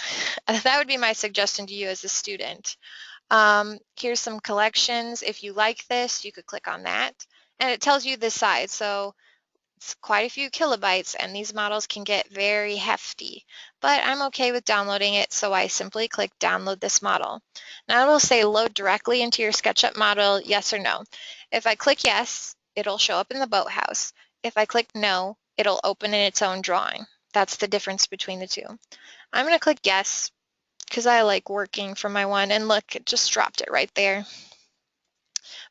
that would be my suggestion to you as a student. Here's some collections. If you like this, you could click on that. And it tells you the size. So it's quite a few kilobytes, and these models can get very hefty. But I'm okay with downloading it, so I simply click download this model. Now it'll say load directly into your SketchUp model, yes or no. If I click yes, it'll show up in the boathouse. If I click no, it'll open in its own drawing. That's the difference between the two. I'm going to click yes because I like working from my one, and look, it just dropped it right there.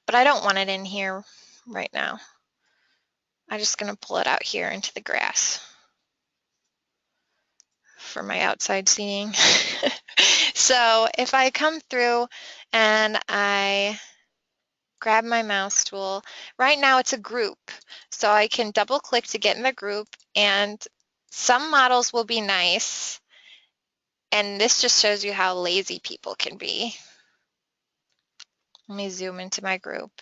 But I don't want it in here right now. I'm just going to pull it out here into the grass for my outside seating. So if I come through and I grab my mouse tool, right now it's a group. So I can double click to get in the group, and some models will be nice. And this just shows you how lazy people can be. Let me zoom into my group.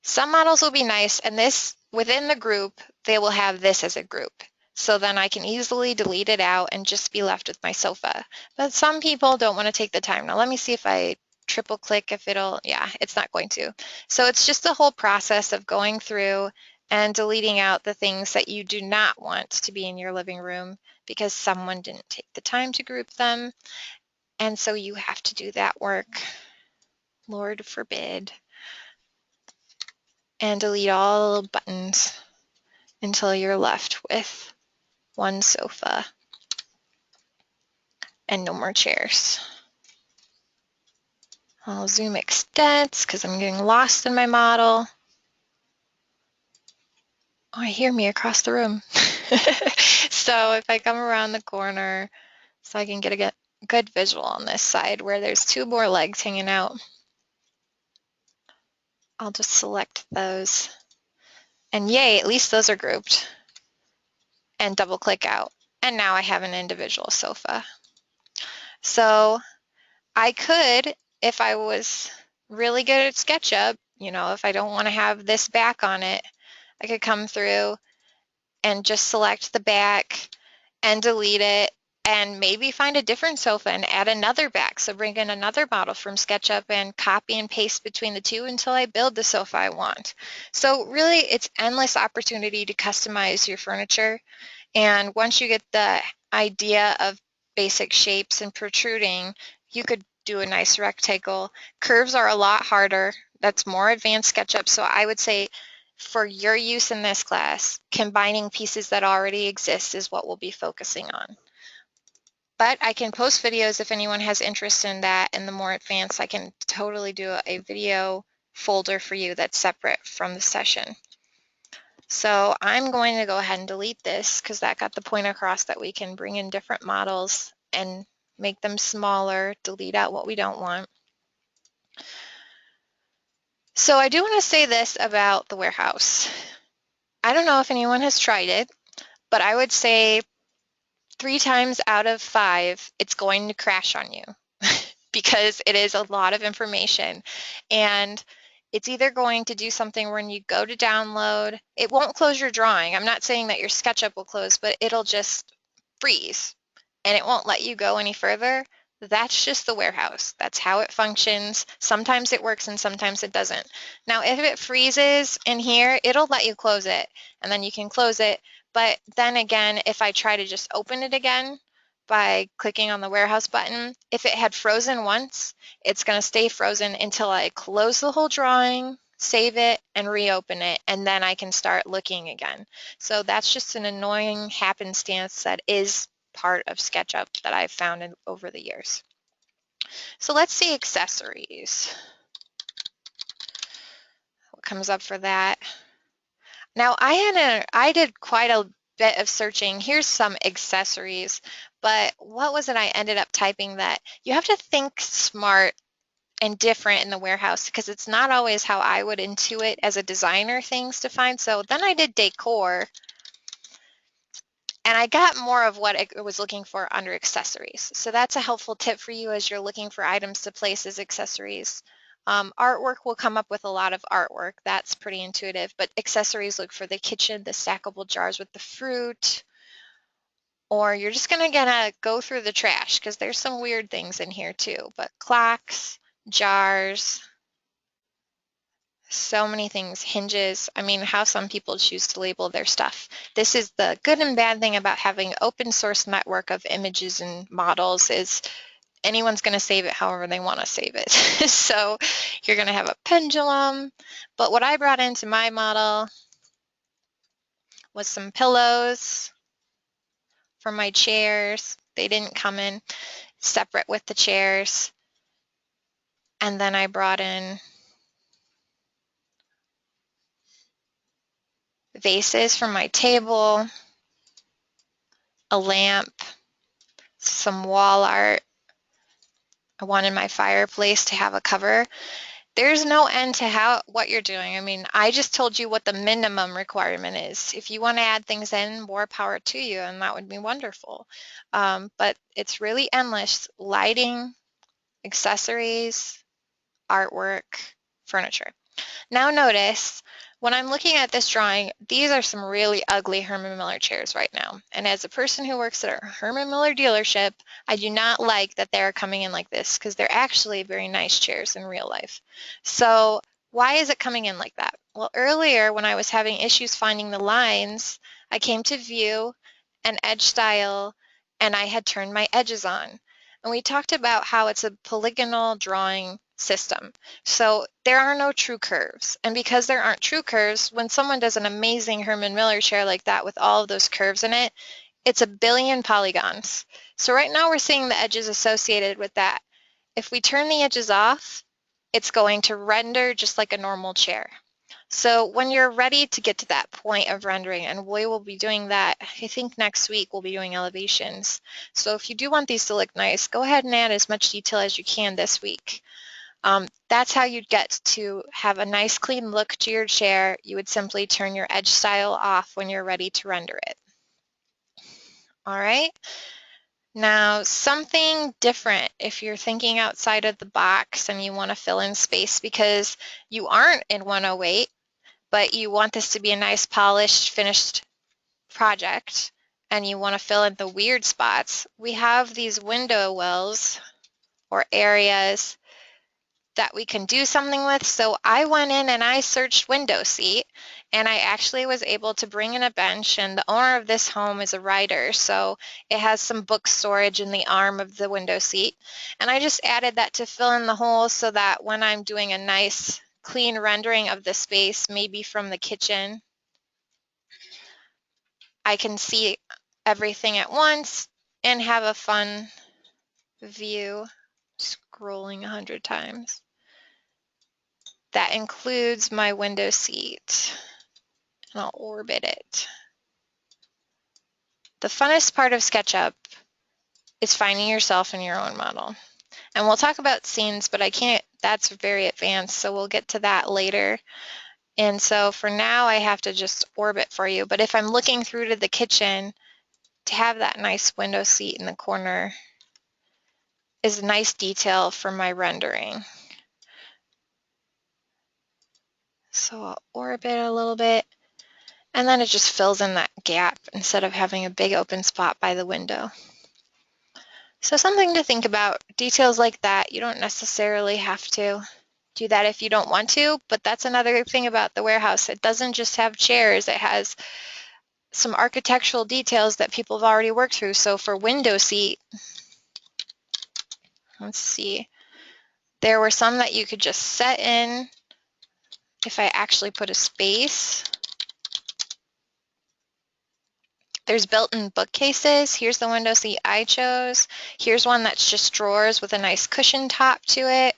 Some models will be nice, and this within the group, they will have this as a group. So then I can easily delete it out and just be left with my sofa. But some people don't want to take the time. Now let me see if I triple click if it'll, yeah, it's not going to. So it's just the whole process of going through and deleting out the things that you do not want to be in your living room because someone didn't take the time to group them. And so you have to do that work, Lord forbid, and delete all the buttons until you're left with one sofa and no more chairs. I'll zoom extents because I'm getting lost in my model. Oh, I hear me across the room. So if I come around the corner so I can get a good visual on this side where there's two more legs hanging out, I'll just select those. And yay, at least those are grouped. And double click out. And now I have an individual sofa. So I could, if I was really good at SketchUp, if I don't want to have this back on it, I could come through and just select the back and delete it and maybe find a different sofa and add another back. So bring in another model from SketchUp and copy and paste between the two until I build the sofa I want. So really, it's endless opportunity to customize your furniture. And once you get the idea of basic shapes and protruding, you could do a nice rectangle. Curves are a lot harder. That's more advanced SketchUp. So I would say for your use in this class, combining pieces that already exist is what we'll be focusing on. But I can post videos if anyone has interest in that. And the more advanced, I can totally do a video folder for you that's separate from the session. So I'm going to go ahead and delete this because that got the point across that we can bring in different models and make them smaller, delete out what we don't want. So I do want to say this about the warehouse. I don't know if anyone has tried it, but I would say 3 times out of 5, it's going to crash on you because it is a lot of information. And it's either going to do something when you go to download, it won't close your drawing. I'm not saying that your SketchUp will close, but it'll just freeze and it won't let you go any further. That's just the warehouse. That's how it functions. Sometimes it works and sometimes it doesn't. Now, if it freezes in here, it'll let you close it and then you can close it. But then again, if I try to just open it again by clicking on the warehouse button, if it had frozen once, it's going to stay frozen until I close the whole drawing, save it, and reopen it, and then I can start looking again. So that's just an annoying happenstance that is part of SketchUp that I've found over the years. So let's see accessories. What comes up for that? Now I did quite a bit of searching. Here's some accessories, but what was it I ended up typing that you have to think smart and different in the warehouse because it's not always how I would intuit as a designer things to find. So then I did decor and I got more of what I was looking for under accessories. So that's a helpful tip for you as you're looking for items to place as accessories. Artwork will come up with a lot of artwork. That's pretty intuitive, but accessories look for the kitchen, the stackable jars with the fruit, or you're just gonna go through the trash because there's some weird things in here too, but clocks, jars, so many things, hinges. I mean, how some people choose to label their stuff. This is the good and bad thing about having open source network of images and models is anyone's going to save it however they want to save it. So you're going to have a pendulum. But what I brought into my model was some pillows for my chairs. They didn't come in separate with the chairs. And then I brought in vases for my table, a lamp, some wall art. I wanted my fireplace to have a cover. There's no end to what you're doing. I mean, I just told you what the minimum requirement is. If you want to add things in, more power to you, and that would be wonderful. But it's really endless. Lighting, accessories, artwork, furniture. Now notice, when I'm looking at this drawing, these are some really ugly Herman Miller chairs right now. And as a person who works at a Herman Miller dealership, I do not like that they're coming in like this because they're actually very nice chairs in real life. So why is it coming in like that? Well, earlier when I was having issues finding the lines, I came to view and edge style, and I had turned my edges on. And we talked about how it's a polygonal drawing system. So there are no true curves. And because there aren't true curves, when someone does an amazing Herman Miller chair like that with all of those curves in it, it's a billion polygons. So right now we're seeing the edges associated with that. If we turn the edges off, it's going to render just like a normal chair. So when you're ready to get to that point of rendering, and we will be doing that, I think next week we'll be doing elevations. So if you do want these to look nice, go ahead and add as much detail as you can this week. That's how you'd get to have a nice clean look to your chair. You would simply turn your edge style off when you're ready to render it. All right. Now, something different if you're thinking outside of the box and you want to fill in space because you aren't in 108, but you want this to be a nice polished, finished project and you want to fill in the weird spots, we have these window wells or areas that we can do something with. So I went in and I searched window seat and I actually was able to bring in a bench, and the owner of this home is a writer, so it has some book storage in the arm of the window seat, and I just added that to fill in the holes so that when I'm doing a nice clean rendering of the space, maybe from the kitchen, I can see everything at once and have a fun view. Scrolling 100 times. That includes my window seat, and I'll orbit it. The funnest part of SketchUp is finding yourself in your own model. And we'll talk about scenes, but that's very advanced, so we'll get to that later. And so for now, I have to just orbit for you. But if I'm looking through to the kitchen, to have that nice window seat in the corner is a nice detail for my rendering. So I'll orbit a little bit, and then it just fills in that gap instead of having a big open spot by the window. So something to think about. Details like that, you don't necessarily have to do that if you don't want to, but that's another thing about the warehouse. It doesn't just have chairs, it has some architectural details that people have already worked through. So for window seat, let's see, there were some that you could just set in. If I actually put a space, there's built-in bookcases. Here's the window seat I chose. Here's one that's just drawers with a nice cushion top to it.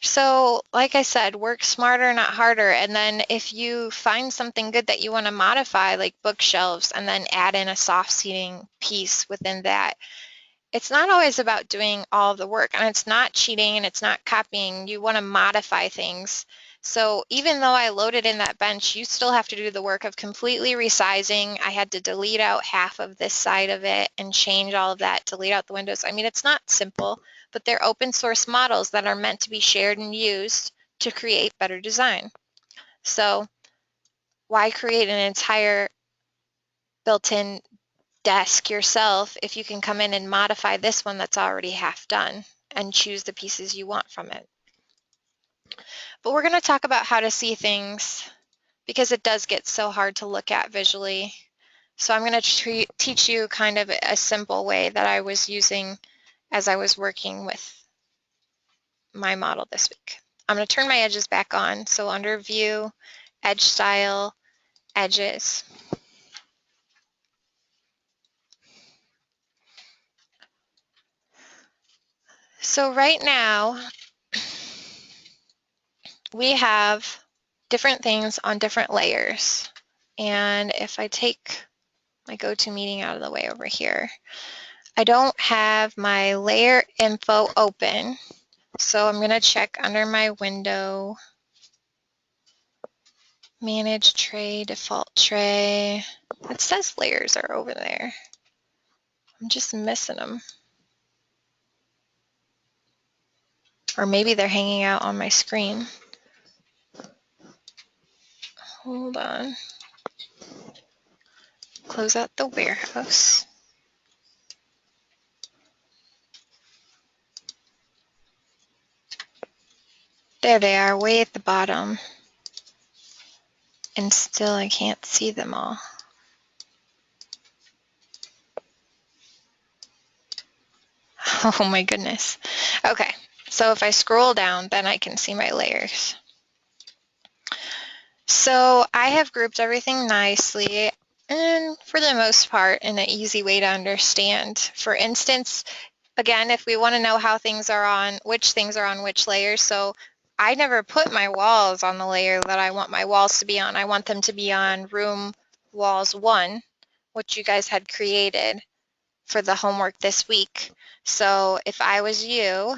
So, like I said, work smarter, not harder. And then if you find something good that you want to modify, like bookshelves, and then add in a soft seating piece within that, it's not always about doing all of the work, and it's not cheating and it's not copying. You want to modify things. So even though I loaded in that bench, you still have to do the work of completely resizing. I had to delete out half of this side of it and change all of that, delete out the windows. I mean, it's not simple, but they're open source models that are meant to be shared and used to create better design. So why create an entire built-in desk yourself if you can come in and modify this one that's already half done and choose the pieces you want from it. But we're going to talk about how to see things because it does get so hard to look at visually. So I'm going to teach you kind of a simple way that I was using as I was working with my model this week. I'm going to turn my edges back on. So under View, Edge Style, Edges. So right now, we have different things on different layers. And if I take my GoToMeeting out of the way over here, I don't have my layer info open. So I'm going to check under my window, manage tray, default tray. It says layers are over there. I'm just missing them. Or maybe they're hanging out on my screen. Hold on. Close out the warehouse. There they are, way at the bottom. And still I can't see them all. Oh my goodness. Okay, so if I scroll down, then I can see my layers. So I have grouped everything nicely and for the most part in an easy way to understand. For instance, again, if we want to know how things are on, which things are on which layer, so I never put my walls on the layer that I want my walls to be on. I want them to be on room walls 1, which you guys had created for the homework this week. So if I was you,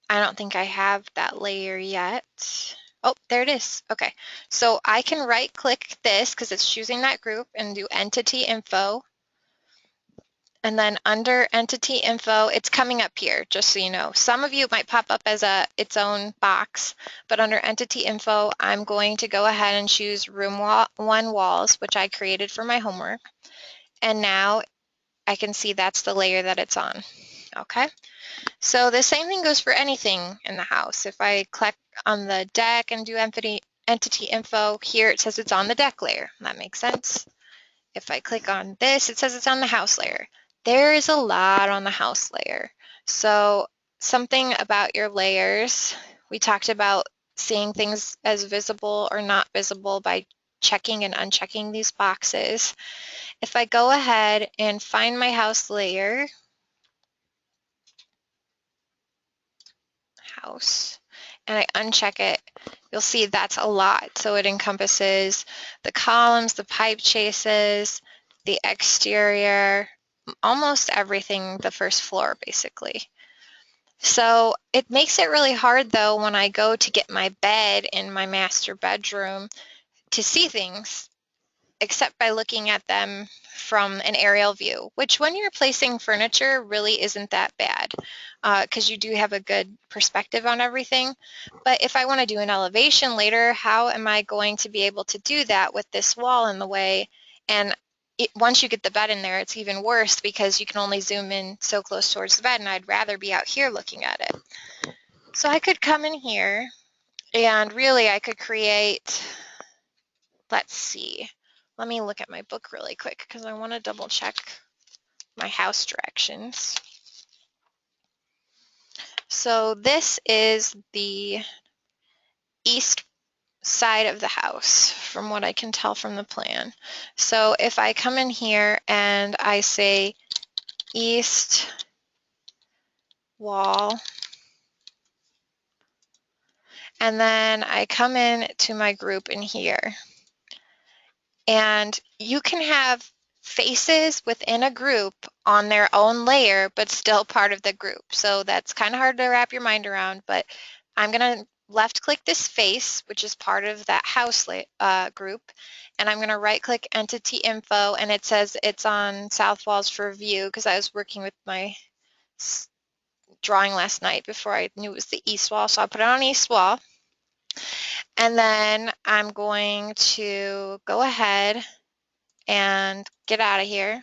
I don't think I have that layer yet. Oh, there it is. Okay, so I can right click this because it's choosing that group and do entity info. And then under entity info, it's coming up here, just so you know. Some of you it might pop up as its own box, but under entity info, I'm going to go ahead and choose room 1 walls, which I created for my homework. And now I can see that's the layer that it's on. Okay, so the same thing goes for anything in the house. If I click on the deck and do entity info, here it says it's on the deck layer. That makes sense. If I click on this, it says it's on the house layer. There is a lot on the house layer. So something about your layers, we talked about seeing things as visible or not visible by checking and unchecking these boxes. If I go ahead and find my house layer, house, and I uncheck it, you'll see that's a lot. So it encompasses the columns, the pipe chases, the exterior, almost everything, the first floor basically. So it makes it really hard though when I go to get my bed in my master bedroom to see things. except by looking at them from an aerial view, which when you're placing furniture really isn't that bad because you do have a good perspective on everything. But if I want to do an elevation later, how am I going to be able to do that with this wall in the way? And once you get the bed in there, it's even worse because you can only zoom in so close towards the bed, and I'd rather be out here looking at it. So I could come in here and really I could create, let's see, let me look at my book really quick because I want to double check my house directions. So this is the east side of the house from what I can tell from the plan. So if I come in here and I say east wall, and then I come in to my group in here, and you can have faces within a group on their own layer, but still part of the group. So that's kind of hard to wrap your mind around, but I'm going to left click this face, which is part of that house group, and I'm going to right click entity info, and it says it's on south walls for view because I was working with my drawing last night before I knew it was the east wall, so I'll put it on east wall. And then I'm going to go ahead and get out of here.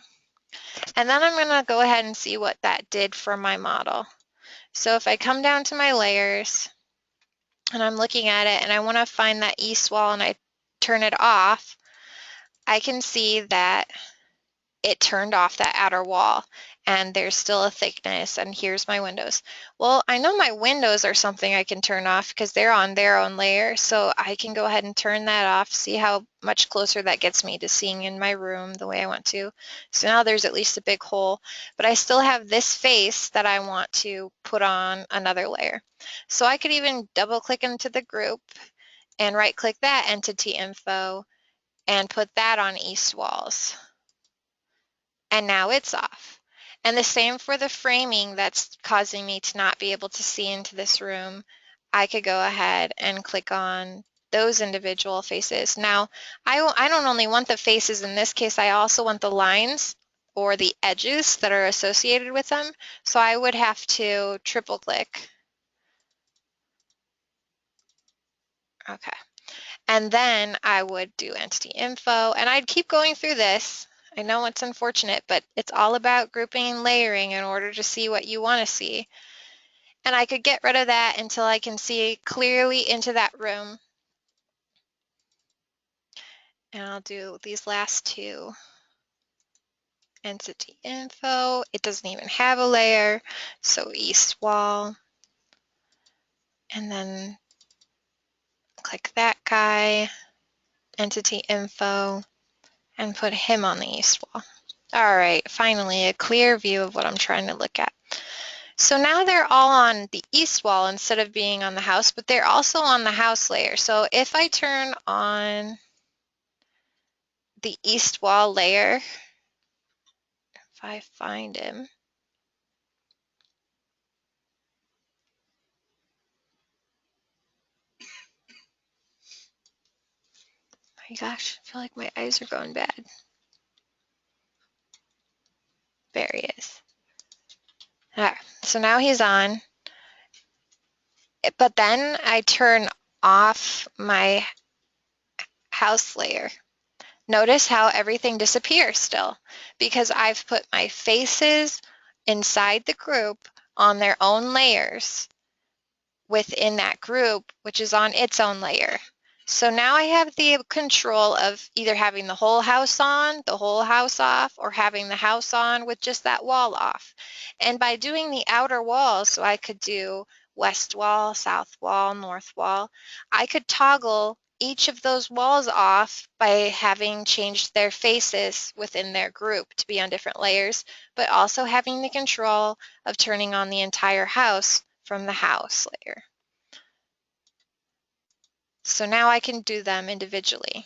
And then I'm going to go ahead and see what that did for my model. So if I come down to my layers and I'm looking at it and I want to find that east wall and I turn it off, I can see that it turned off that outer wall and there's still a thickness, and here's my windows. Well, I know my windows are something I can turn off because they're on their own layer, so I can go ahead and turn that off, see how much closer that gets me to seeing in my room the way I want to. So now there's at least a big hole, but I still have this face that I want to put on another layer. So I could even double click into the group and right click that entity info and put that on east walls. And now it's off. And the same for the framing that's causing me to not be able to see into this room. I could go ahead and click on those individual faces. Now, I don't only want the faces in this case, I also want the lines or the edges that are associated with them. So I would have to triple click. Okay. And then I would do entity info, and I'd keep going through this. I know it's unfortunate, but it's all about grouping and layering in order to see what you want to see. And I could get rid of that until I can see clearly into that room. And I'll do these last two. Entity info, it doesn't even have a layer, so east wall. And then click that guy, entity info, and put him on the east wall. All right, finally a clear view of what I'm trying to look at. So now they're all on the east wall instead of being on the house, but they're also on the house layer. So if I turn on the east wall layer, if I find him, my gosh, I feel like my eyes are going bad. There he is. All right, so now he's on, but then I turn off my house layer. Notice how everything disappears still because I've put my faces inside the group on their own layers within that group, which is on its own layer. So now I have the control of either having the whole house on, the whole house off, or having the house on with just that wall off. And by doing the outer walls, so I could do west wall, south wall, north wall, I could toggle each of those walls off by having changed their faces within their group to be on different layers, but also having the control of turning on the entire house from the house layer. So now I can do them individually.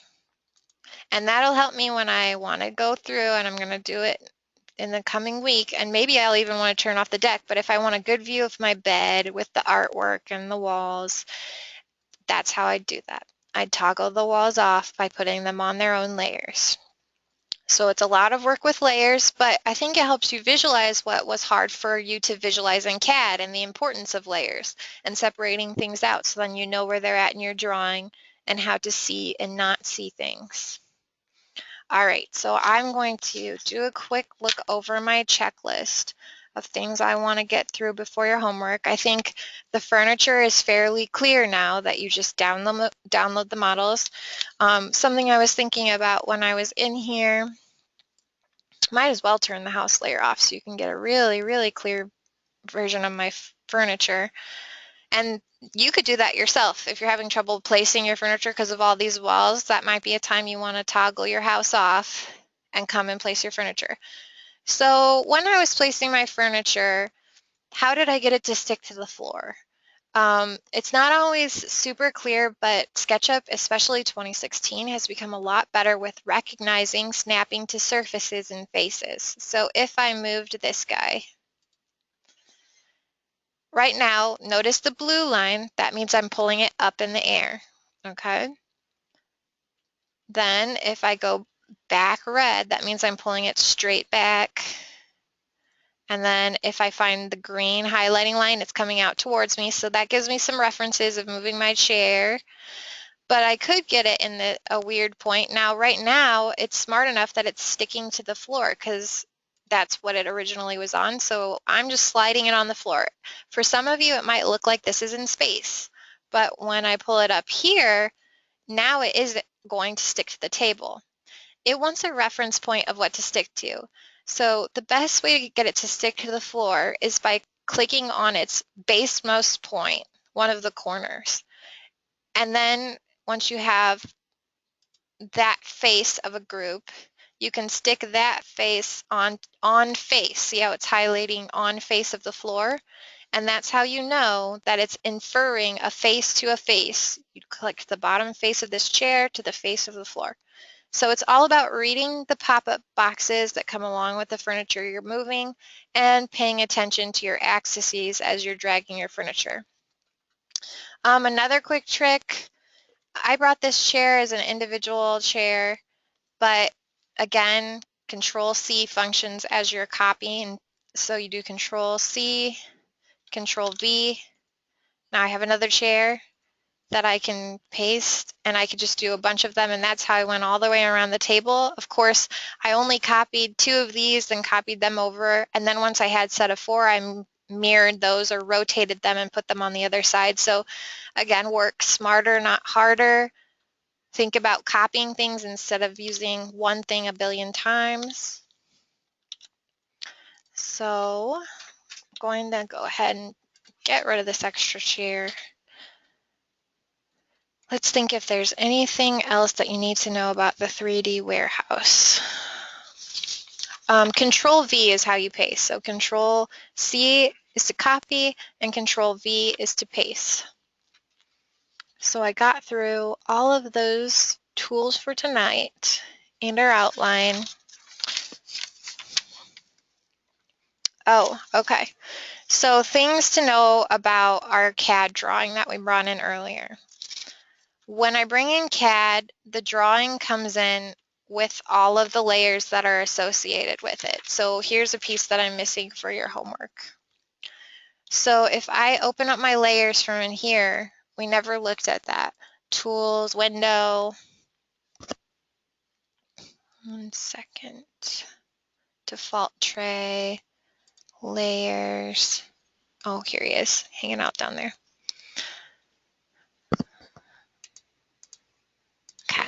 And that'll help me when I want to go through, and I'm going to do it in the coming week, and maybe I'll even want to turn off the deck, but if I want a good view of my bed with the artwork and the walls, that's how I do that. I'd toggle the walls off by putting them on their own layers. So it's a lot of work with layers, but I think it helps you visualize what was hard for you to visualize in CAD and the importance of layers and separating things out so then you know where they're at in your drawing and how to see and not see things. All right, so I'm going to do a quick look over my checklist of things I want to get through before your homework. I think the furniture is fairly clear now that you just download the models. Something I was thinking about when I was in here, might as well turn the house layer off so you can get a really, really clear version of my furniture. And you could do that yourself if you're having trouble placing your furniture because of all these walls. That might be a time you want to toggle your house off and come and place your furniture. So when I was placing my furniture, how did I get it to stick to the floor? It's not always super clear, but SketchUp, especially 2016, has become a lot better with recognizing snapping to surfaces and faces. So if I moved this guy, right now, notice the blue line, that means I'm pulling it up in the air, okay? Then if I go back red, that means I'm pulling it straight back. And then if I find the green highlighting line, it's coming out towards me. So that gives me some references of moving my chair. But I could get it in a weird point. Now, right now, it's smart enough that it's sticking to the floor because that's what it originally was on. So I'm just sliding it on the floor. For some of you, it might look like this is in space. But when I pull it up here, now it is going to stick to the table. It wants a reference point of what to stick to. So the best way to get it to stick to the floor is by clicking on its basemost point, one of the corners. And then once you have that face of a group, you can stick that face on face. See how it's highlighting on face of the floor? And that's how you know that it's inferring a face to a face. You click the bottom face of this chair to the face of the floor. So it's all about reading the pop-up boxes that come along with the furniture you're moving and paying attention to your axes as you're dragging your furniture. Another quick trick, I brought this chair as an individual chair, but again, Control C functions as you're copying. So you do Control C, Control V. Now I have another chair that I can paste and I could just do a bunch of them, and that's how I went all the way around the table. Of course, I only copied 2 of these and copied them over, and then once I had set of 4, I mirrored those or rotated them and put them on the other side. So again, work smarter, not harder. Think about copying things instead of using one thing a billion times. So I'm going to go ahead and get rid of this extra chair. Let's think if there's anything else that you need to know about the 3D warehouse. Control V is how you paste. So Control C is to copy and Control V is to paste. So I got through all of those tools for tonight and our outline. Oh, okay. So things to know about our CAD drawing that we brought in earlier. When I bring in CAD, the drawing comes in with all of the layers that are associated with it. So here's a piece that I'm missing for your homework. So if I open up my layers from in here, we never looked at that. Tools, window, 1 second, default tray, layers. Oh, here he is, hanging out down there. Okay.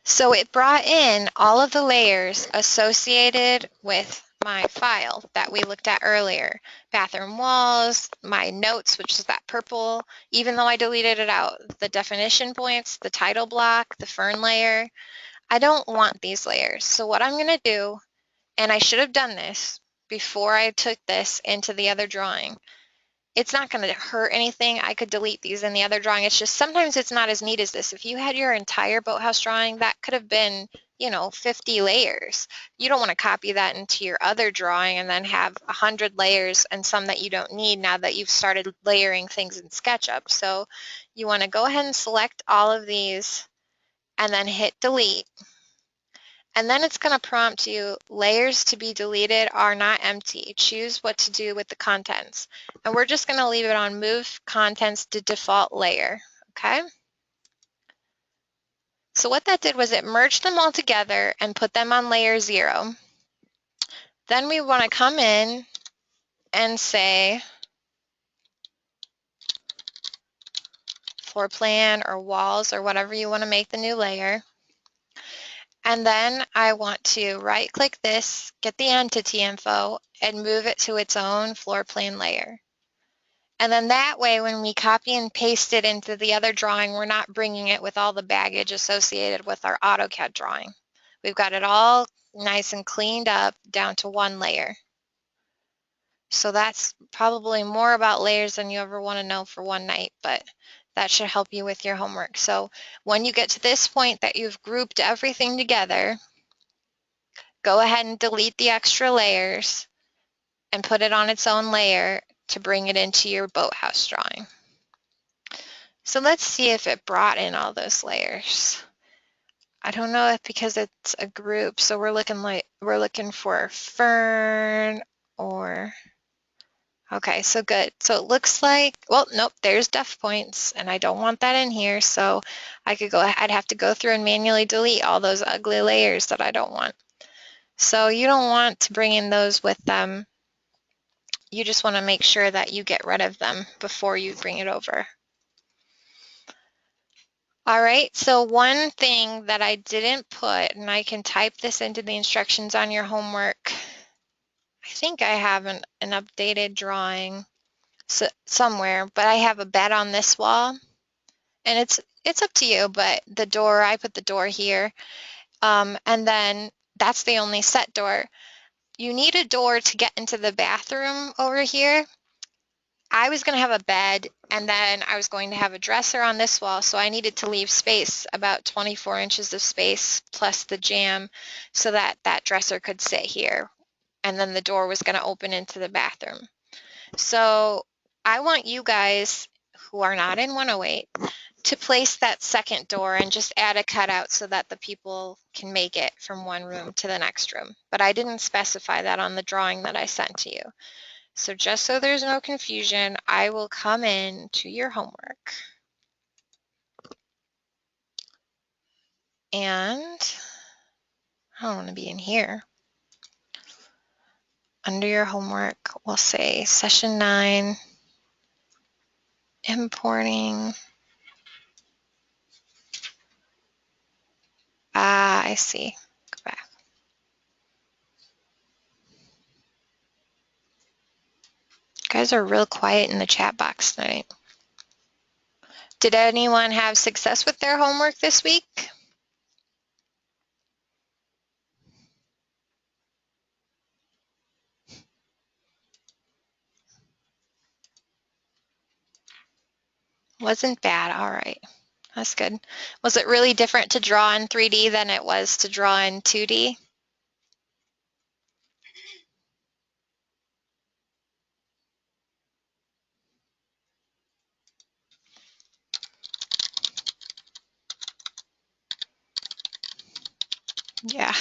So it brought in all of the layers associated with my file that we looked at earlier. Bathroom walls, my notes, which is that purple, even though I deleted it out. The definition points, the title block, the fern layer. I don't want these layers. So what I'm going to do, and I should have done this before I took this into the other drawing. It's not going to hurt anything. I could delete these in the other drawing. It's just sometimes it's not as neat as this. If you had your entire boathouse drawing, that could have been 50 layers. You don't want to copy that into your other drawing and then have 100 layers and some that you don't need now that you've started layering things in SketchUp. So you want to go ahead and select all of these and then hit delete. And then it's going to prompt you, layers to be deleted are not empty. Choose what to do with the contents. And we're just going to leave it on move contents to default layer. Okay? So what that did was it merged them all together and put them on layer 0. Then we want to come in and say floor plan or walls or whatever you want to make the new layer. And then I want to right click this, get the entity info, and move it to its own floor plan layer. And then that way, when we copy and paste it into the other drawing, we're not bringing it with all the baggage associated with our AutoCAD drawing. We've got it all nice and cleaned up down to one layer. So that's probably more about layers than you ever want to know for one night, but that should help you with your homework. So when you get to this point that you've grouped everything together, go ahead and delete the extra layers and put it on its own layer to bring it into your boathouse drawing. So let's see if it brought in all those layers. I don't know if because it's a group, so we're looking for fern or okay, so good. So it looks like, well, nope, there's def points, and I don't want that in here, so I'd have to go through and manually delete all those ugly layers that I don't want. So you don't want to bring in those with them. You just want to make sure that you get rid of them before you bring it over. All right, so one thing that I didn't put, and I can type this into the instructions on your homework. I think I have an updated drawing somewhere, but I have a bed on this wall, and it's up to you, but the door, I put the door here, and then that's the only set door. You need a door to get into the bathroom over here. I was going to have a bed, and then I was going to have a dresser on this wall, so I needed to leave space, about 24 inches of space plus the jamb, so that that dresser could sit here, and then the door was going to open into the bathroom. So I want you guys who are not in 108 to place that second door and just add a cutout so that the people can make it from one room to the next room. But I didn't specify that on the drawing that I sent to you. So just so there's no confusion, I will come in to your homework. And I don't want to be in here. Under your homework, we'll say session 9, importing. Ah, I see. Go back. You guys are real quiet in the chat box tonight. Did anyone have success with their homework this week? Wasn't bad. All right. That's good. Was it really different to draw in 3D than it was to draw in 2D? Yeah.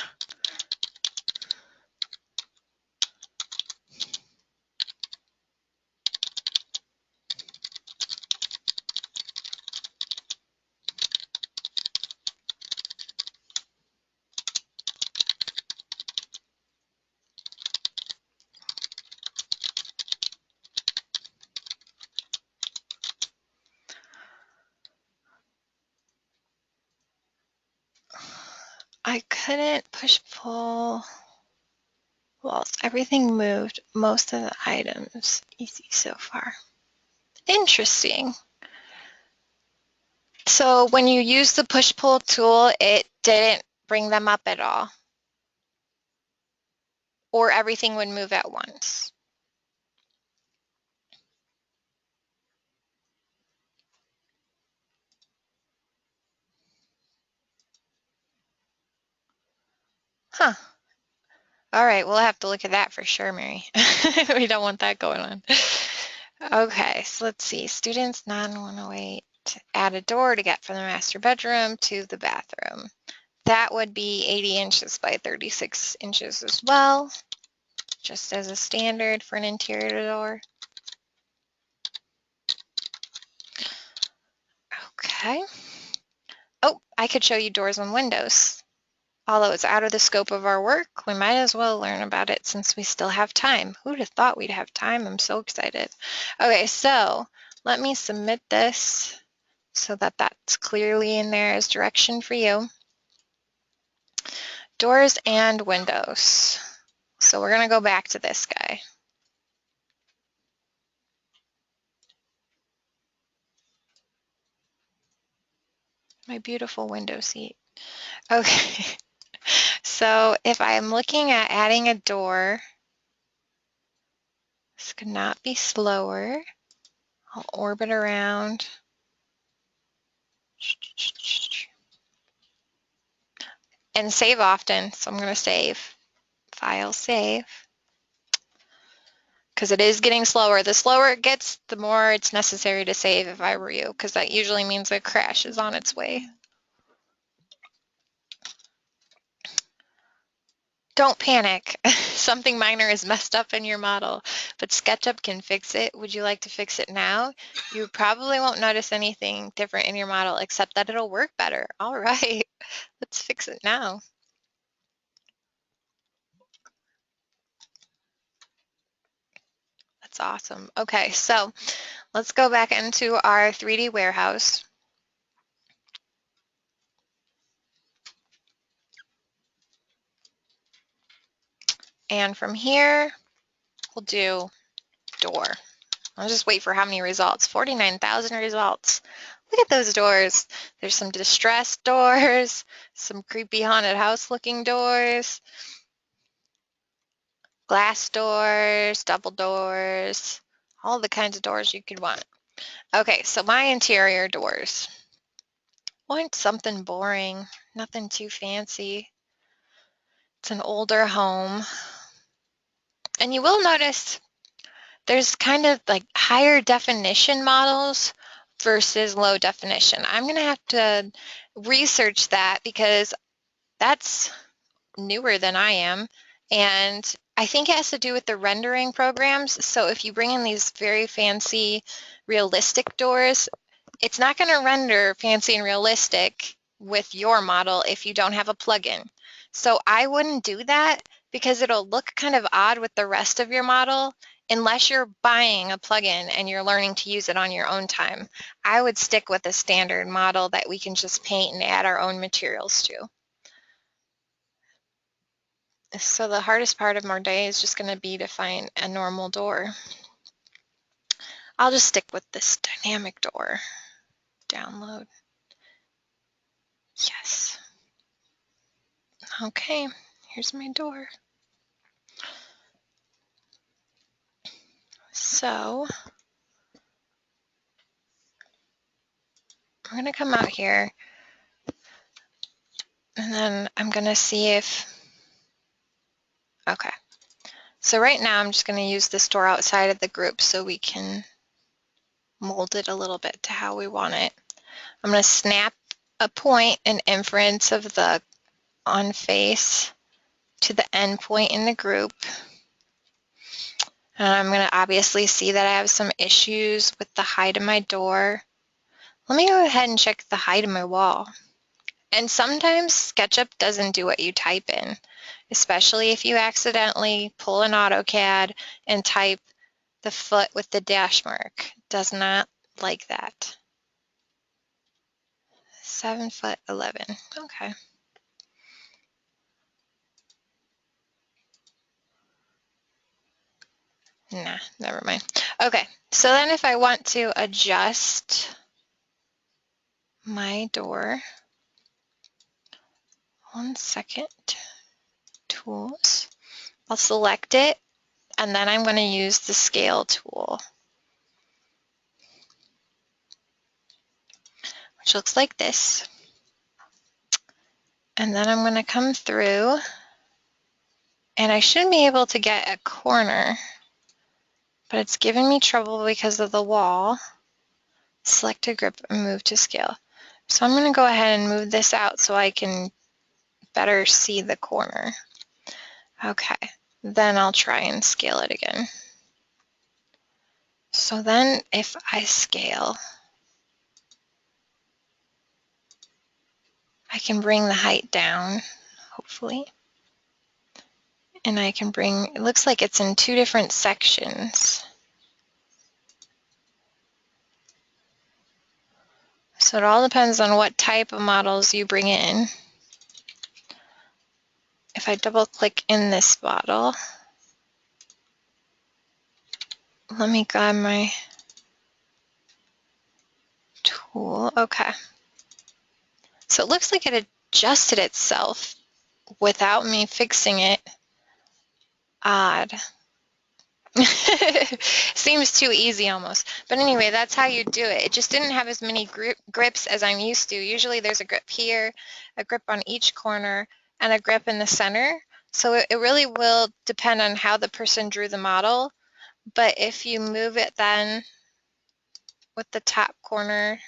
I couldn't push pull walls. Everything moved. Most of the items. Easy so far. Interesting. So when you use the push pull tool, it didn't bring them up at all. Or everything would move at once. Huh. All right, we'll have to look at that for sure, Mary. We don't want that going on. Okay, so let's see. Students 9108. Add a door to get from the master bedroom to the bathroom. That would be 80 inches by 36 inches as well, just as a standard for an interior door. Okay. Oh, I could show you doors and windows. Although it's out of the scope of our work, we might as well learn about it since we still have time. Who'd have thought we'd have time? I'm so excited. Okay, so let me submit this so that that's clearly in there as direction for you. Doors and windows. So we're going to go back to this guy. My beautiful window seat. Okay, so if I'm looking at adding a door, this could not be slower. I'll orbit around. And save often, so I'm going to save. File save. Because it is getting slower. The slower it gets, the more it's necessary to save if I were you, because that usually means a crash is on its way. Don't panic. Something minor is messed up in your model, but SketchUp can fix it. Would you like to fix it now? You probably won't notice anything different in your model except that it'll work better. All right, let's fix it now. That's awesome. Okay, so let's go back into our 3D warehouse. And from here, we'll do door. I'll just wait for how many results. 49,000 results. Look at those doors. There's some distressed doors, some creepy haunted house looking doors, glass doors, double doors, all the kinds of doors you could want. Okay, so my interior doors. Want something boring, nothing too fancy. It's an older home. And you will notice there's kind of like higher definition models versus low definition. I'm going to have to research that because that's newer than I am. And I think it has to do with the rendering programs. So if you bring in these very fancy, realistic doors, it's not going to render fancy and realistic with your model if you don't have a plugin. So I wouldn't do that because it'll look kind of odd with the rest of your model unless you're buying a plugin and you're learning to use it on your own time. I would stick with a standard model that we can just paint and add our own materials to. So the hardest part of my day is just going to be to find a normal door. I'll just stick with this dynamic door. Download. Yes. Okay, here's my door. So I'm going to come out here and then I'm going to see if, okay. So right now I'm just going to use this door outside of the group so we can mold it a little bit to how we want it. I'm going to snap a point in inference of the on face to the end point in the group. And I'm going to obviously see that I have some issues with the height of my door. Let me go ahead and check the height of my wall. And sometimes SketchUp doesn't do what you type in, especially if you accidentally pull an AutoCAD and type the foot with the dash mark. It does not like that. 7'11". Okay. Nah, never mind. Okay, so then if I want to adjust my door, 1 second, tools, I'll select it, and then I'm going to use the scale tool, which looks like this. And then I'm going to come through And I should be able to get a corner, but it's giving me trouble because of the wall. Select a grip and move to scale. So I'm going to go ahead and move this out so I can better see the corner. Okay, then I'll try and scale it again. So then if I scale, I can bring the height down, hopefully. And I can bring, it looks like it's in two different sections. So it all depends on what type of models you bring in. If I double click in this model, let me grab my tool. Okay. So it looks like it adjusted itself without me fixing it. Odd. Seems too easy almost. But anyway, that's how you do it. It just didn't have as many grips as I'm used to. Usually there's a grip here, a grip on each corner, and a grip in the center. So it really will depend on how the person drew the model. But if you move it then with the top corner,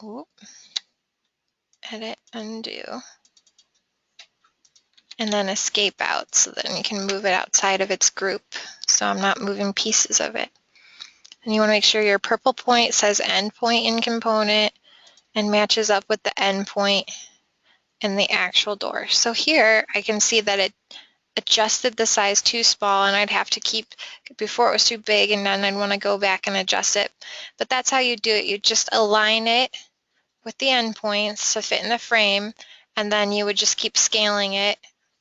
ooh, edit, undo, and then escape out, so then you can move it outside of its group. So I'm not moving pieces of it. And you want to make sure your purple point says endpoint in component and matches up with the endpoint in the actual door. So here I can see that it adjusted the size too small, and I'd have to keep, before it was too big, and then I'd want to go back and adjust it. But that's how you do it. You just align it with the endpoints to fit in the frame, and then you would just keep scaling it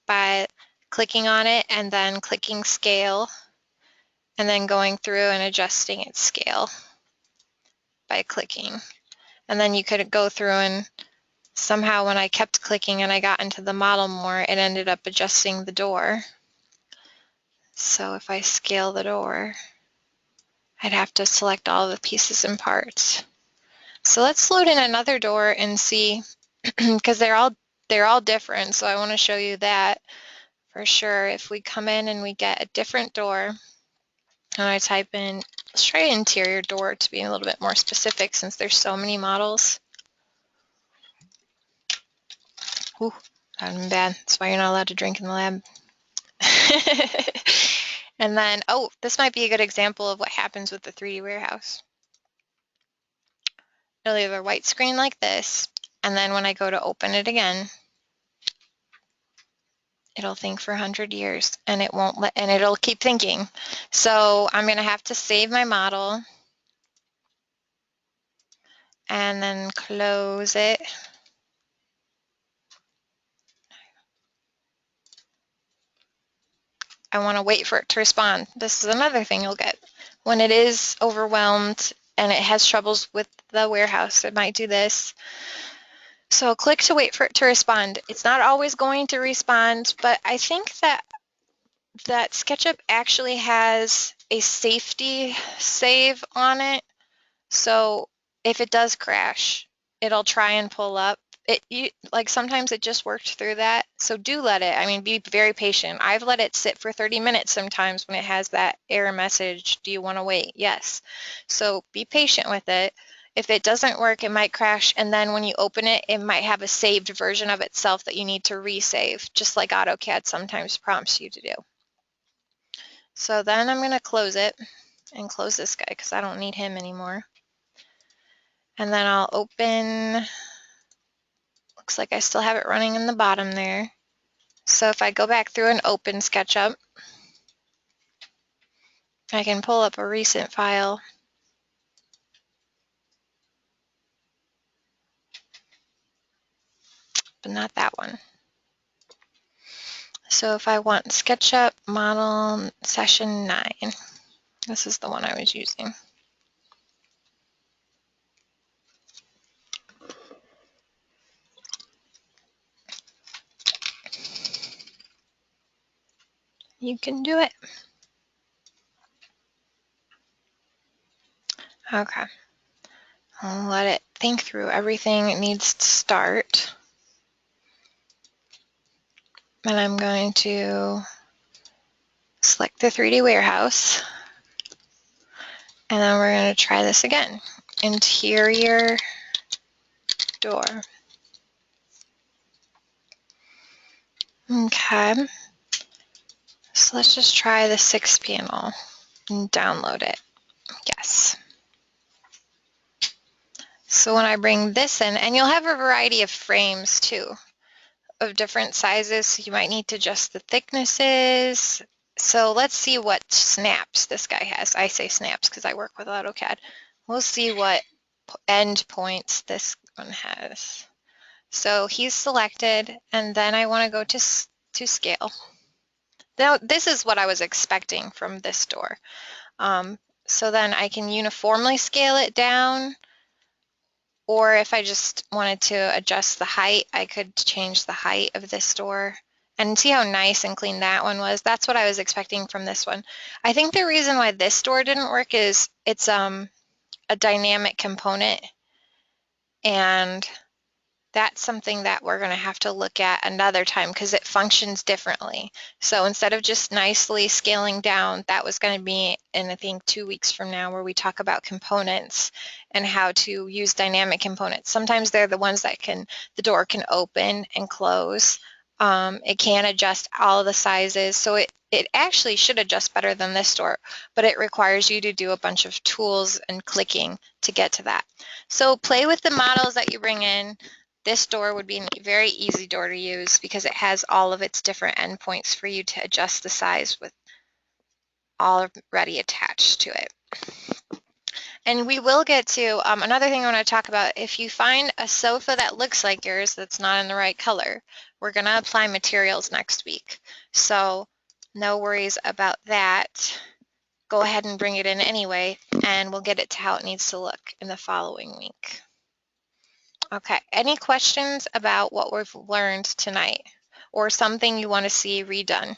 by clicking on it and then clicking scale, and then going through and adjusting its scale by clicking. And then you could go through and somehow when I kept clicking and I got into the model more, it ended up adjusting the door. So if I scale the door, I'd have to select all the pieces and parts. So let's load in another door and see, because they're all different. So I want to show you that for sure. If we come in and we get a different door, and I type in, let's try interior door to be a little bit more specific since there's so many models. Ooh, that would have been bad. That's why you're not allowed to drink in the lab. And then, oh, this might be a good example of what happens with the 3D warehouse. It'll have a white screen like this, and then when I go to open it again, it'll think for 100 years, and it won't let, and it'll keep thinking. So I'm going to have to save my model, and then close it. I want to wait for it to respond. This is another thing you'll get. When it is overwhelmed and it has troubles with the warehouse, it might do this. So click to wait for it to respond. It's not always going to respond, but I think that SketchUp actually has a safety save on it. So if it does crash, it'll try and pull up. Like sometimes it just worked through that. So do let it. I mean, be very patient. I've let it sit for 30 minutes sometimes when it has that error message. Do you want to wait? Yes. So be patient with it. If it doesn't work, it might crash. And then when you open it, it might have a saved version of itself that you need to resave, just like AutoCAD sometimes prompts you to do. So then I'm going to close it and close this guy because I don't need him anymore. And then I'll open, looks like I still have it running in the bottom there. So if I go back through and open SketchUp, I can pull up a recent file. But not that one. So if I want SketchUp model session 9, this is the one I was using. You can do it. Okay. I'll let it think through everything it needs to start. And I'm going to select the 3D warehouse. And then we're going to try this again. Interior door. Okay. So let's just try the 6 panel and download it. Yes. So when I bring this in, and you'll have a variety of frames too, of different sizes. So you might need to adjust the thicknesses. So let's see what snaps this guy has. I say snaps because I work with AutoCAD. We'll see what end points this one has. So he's selected, and then I want to go to scale. Now this is what I was expecting from this door. So then I can uniformly scale it down, or if I just wanted to adjust the height, I could change the height of this door. And see how nice and clean that one was? That's what I was expecting from this one. I think the reason why this door didn't work is it's a dynamic component, and that's something that we're going to have to look at another time because it functions differently. So instead of just nicely scaling down, that was going to be in, I think, 2 weeks from now, where we talk about components and how to use dynamic components. Sometimes they're the ones that the door can open and close. It can adjust all of the sizes. So it actually should adjust better than this door, but it requires you to do a bunch of tools and clicking to get to that. So play with the models that you bring in. This door would be a very easy door to use because it has all of its different endpoints for you to adjust the size with already attached to it. And we will get to another thing I want to talk about. If you find a sofa that looks like yours that's not in the right color, we're going to apply materials next week. So no worries about that. Go ahead and bring it in anyway, and we'll get it to how it needs to look in the following week. Okay, any questions about what we've learned tonight or something you want to see redone?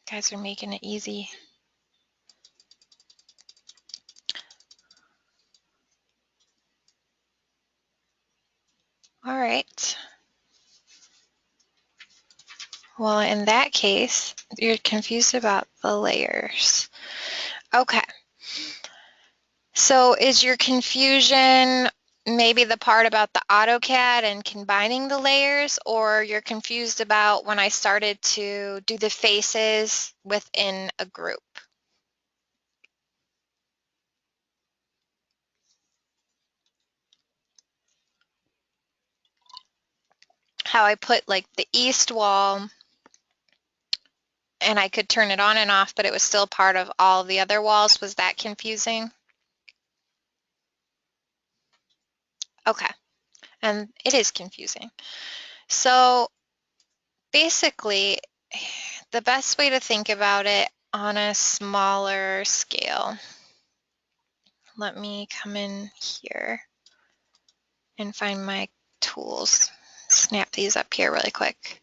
You guys are making it easy. All right. Well, in that case, you're confused about the layers. Okay. So is your confusion maybe the part about the AutoCAD and combining the layers, or you're confused about when I started to do the faces within a group? How I put like the east wall and I could turn it on and off, but it was still part of all the other walls. Was that confusing? Okay, and it is confusing. So basically, the best way to think about it on a smaller scale, let me come in here and find my tools. Snap these up here really quick.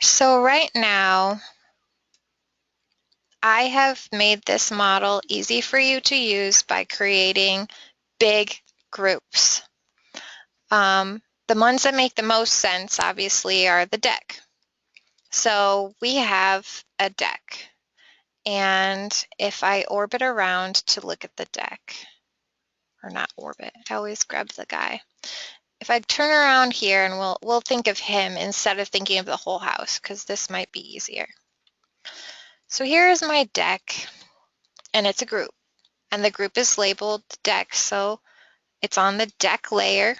So right now, I have made this model easy for you to use by creating big groups. The ones that make the most sense, obviously, are the deck. So we have a deck, and if I orbit around to look at the deck, or not orbit, I always grab the guy. If I turn around here, and we'll think of him instead of thinking of the whole house, because this might be easier. So here is my deck, and it's a group, and the group is labeled deck, so it's on the deck layer.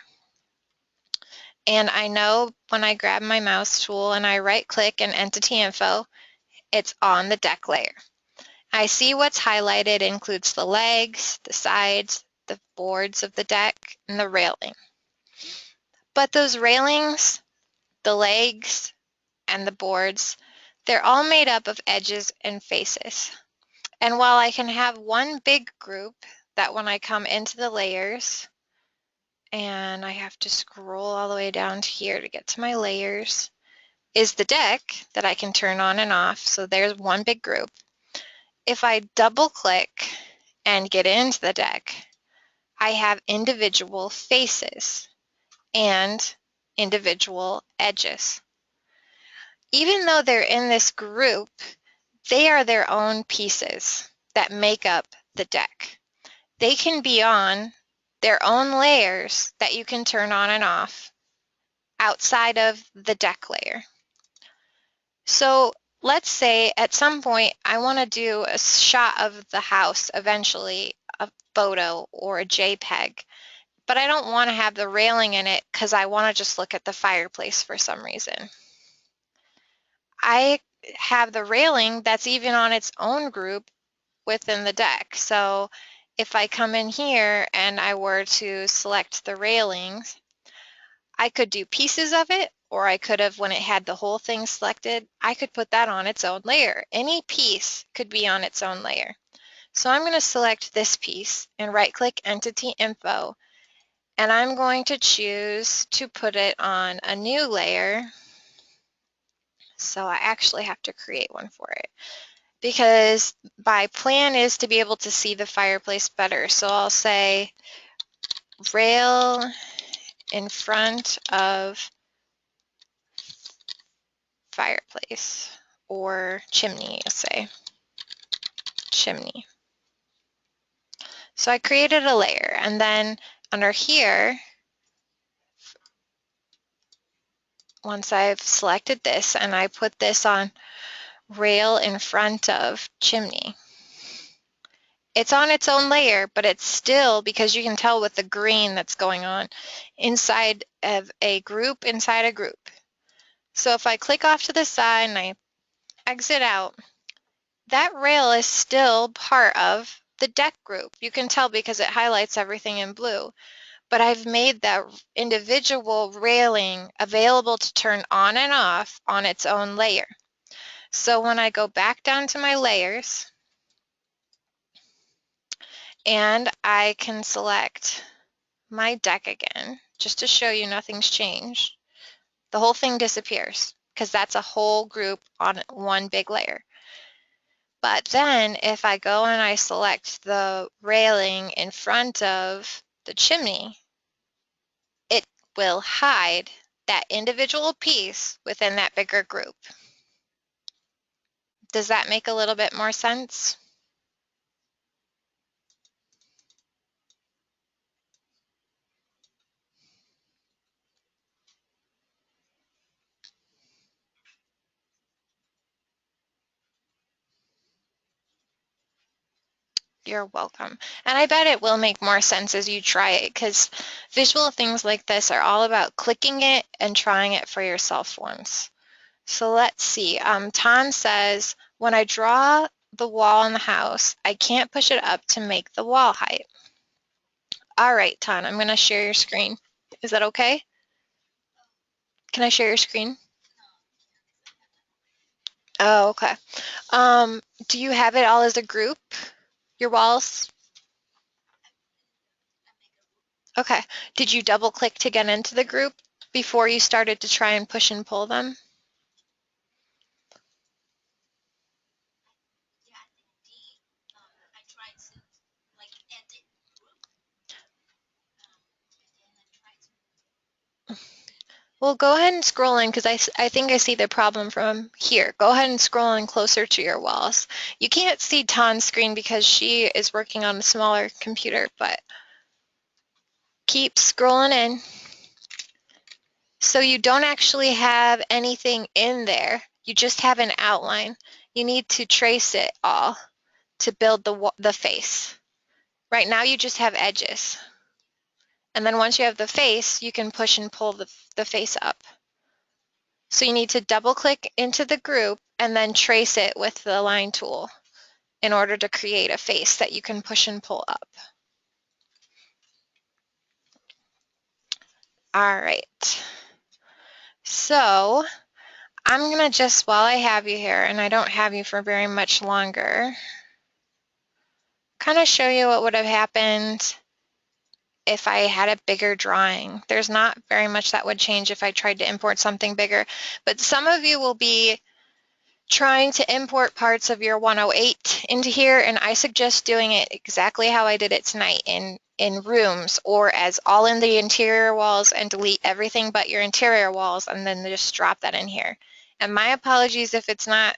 And I know when I grab my mouse tool and I right click and entity info, it's on the deck layer. I see what's highlighted includes the legs, the sides, the boards of the deck, and the railing. But those railings, the legs, and the boards, they're all made up of edges and faces. And while I can have one big group that when I come into the layers and I have to scroll all the way down to here to get to my layers, is the deck that I can turn on and off. So there's one big group. If I double click and get into the deck, I have individual faces and individual edges. Even though they're in this group, they are their own pieces that make up the deck. They can be on their own layers that you can turn on and off outside of the deck layer. So let's say at some point I want to do a shot of the house eventually, a photo or a JPEG, but I don't want to have the railing in it because I want to just look at the fireplace for some reason. I have the railing that's even on its own group within the deck. So if I come in here and I were to select the railings, I could do pieces of it, or I could have, when it had the whole thing selected, I could put that on its own layer. Any piece could be on its own layer. So I'm going to select this piece and right-click Entity Info, and I'm going to choose to put it on a new layer. So I actually have to create one for it, because my plan is to be able to see the fireplace better. So I'll say rail in front of fireplace, or chimney, you'll say chimney. So I created a layer, and then under here, once I've selected this and I put this on rail in front of chimney, it's on its own layer, but it's still, because you can tell with the green that's going on, inside of a group inside a group. So if I click off to the side and I exit out, that rail is still part of the deck group. You can tell because it highlights everything in blue. But I've made that individual railing available to turn on and off on its own layer. So when I go back down to my layers, and I can select my deck again, just to show you nothing's changed, the whole thing disappears because that's a whole group on one big layer. But then if I go and I select the railing in front of the chimney, it will hide that individual piece within that bigger group. Does that make a little bit more sense? You're welcome. And I bet it will make more sense as you try it, because visual things like this are all about clicking it and trying it for yourself once. So let's see. Tan says, when I draw the wall in the house, I can't push it up to make the wall height. All right, Tan, I'm going to share your screen. Is that okay? Can I share your screen? Oh, okay. Do you have it all as a group, your walls? Okay. Did you double click to get into the group before you started to try and push and pull them? Well, go ahead and scroll in, because I think I see the problem from here. Go ahead and scroll in closer to your walls. You can't see Tan's screen because she is working on a smaller computer, but keep scrolling in. So you don't actually have anything in there. You just have an outline. You need to trace it all to build the face. Right now you just have edges. And then once you have the face, you can push and pull the face up. So you need to double click into the group and then trace it with the line tool in order to create a face that you can push and pull up. All right. So I'm going to just, while I have you here, and I don't have you for very much longer, kind of show you what would have happened if I had a bigger drawing. There's not very much that would change if I tried to import something bigger, but some of you will be trying to import parts of your 108 into here, and I suggest doing it exactly how I did it tonight in rooms, or as all in the interior walls, and delete everything but your interior walls, and then just drop that in here. And my apologies if it's not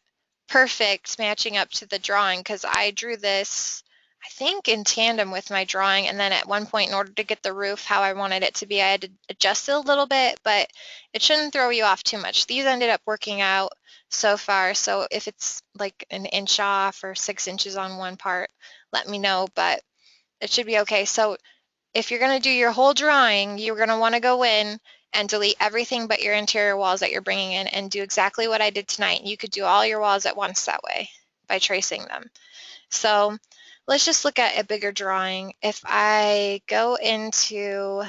perfect matching up to the drawing, because I drew this, I think, in tandem with my drawing, and then at one point, in order to get the roof how I wanted it to be, I had to adjust it a little bit, but it shouldn't throw you off too much. These ended up working out so far, so if it's like an inch off or 6 inches on one part, let me know, but it should be okay. So if you're going to do your whole drawing, you're going to want to go in and delete everything but your interior walls that you're bringing in, and do exactly what I did tonight. You could do all your walls at once that way by tracing them. So let's just look at a bigger drawing. If I go into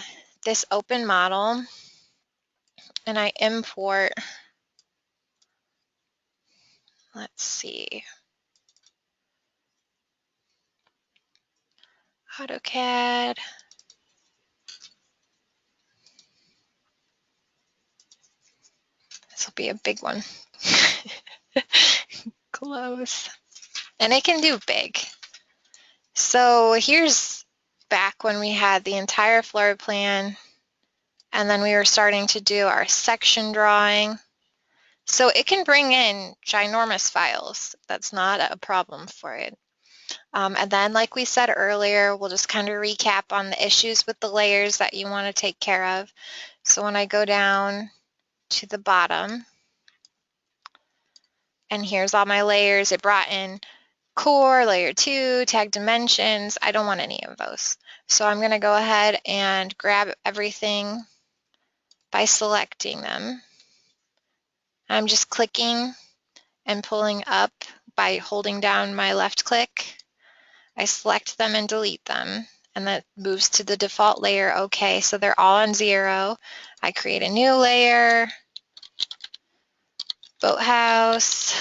this open model and I import, let's see, AutoCAD. This will be a big one. Close. And it can do big. So here's back when we had the entire floor plan, and then we were starting to do our section drawing. So it can bring in ginormous files. That's not a problem for it. And then, like we said earlier, we'll just kind of recap on the issues with the layers that you want to take care of. So when I go down to the bottom, and here's all my layers, it brought in core, layer 2, tag dimensions. I don't want any of those. So I'm going to go ahead and grab everything by selecting them. I'm just clicking and pulling up by holding down my left click. I select them and delete them, and that moves to the default layer. Okay, so they're all on 0. I create a new layer, boathouse,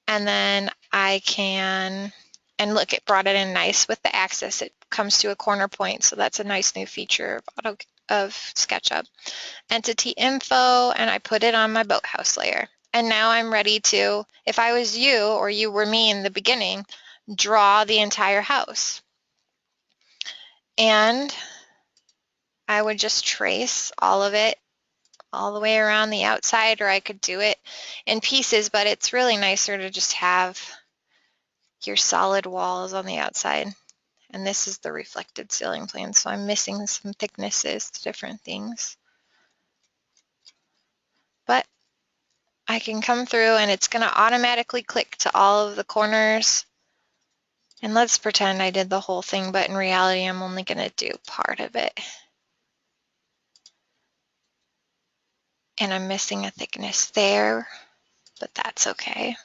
and then I can, and look, it brought it in nice with the axis. It comes to a corner point, so that's a nice new feature of SketchUp. Entity info, and I put it on my boathouse layer. And now I'm ready to, if I was you or you were me in the beginning, draw the entire house. And I would just trace all of it all the way around the outside, or I could do it in pieces, but it's really nicer to just have your solid walls on the outside. And this is the reflected ceiling plan, so I'm missing some thicknesses to different things. But I can come through and it's going to automatically click to all of the corners. And let's pretend I did the whole thing, but in reality I'm only going to do part of it. And I'm missing a thickness there, but that's okay.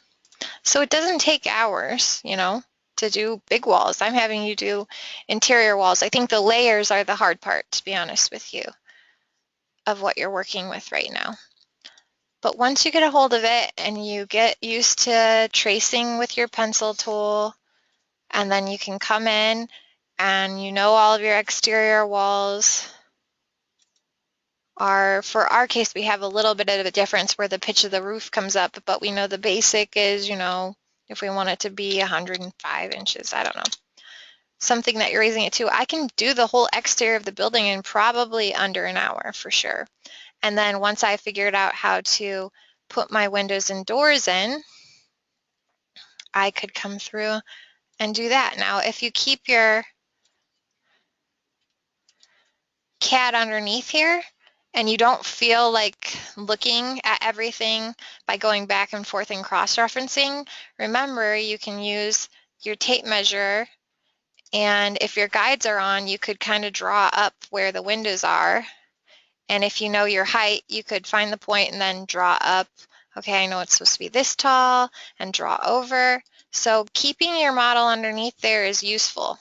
So it doesn't take hours, you know, to do big walls. I'm having you do interior walls. I think the layers are the hard part, to be honest with you, of what you're working with right now. But once you get a hold of it and you get used to tracing with your pencil tool, and then you can come in and you know all of your exterior walls are, for our case, we have a little bit of a difference where the pitch of the roof comes up, but we know the basic is, you know, if we want it to be 105 inches, I don't know, something that you're raising it to. I can do the whole exterior of the building in probably under an hour for sure. And then once I figured out how to put my windows and doors in, I could come through and do that. Now, if you keep your CAD underneath here and you don't feel like looking at everything by going back and forth and cross-referencing, remember you can use your tape measure, and if your guides are on, you could kind of draw up where the windows are. And if you know your height, you could find the point and then draw up. Okay, I know it's supposed to be this tall, and draw over. So keeping your model underneath there is useful.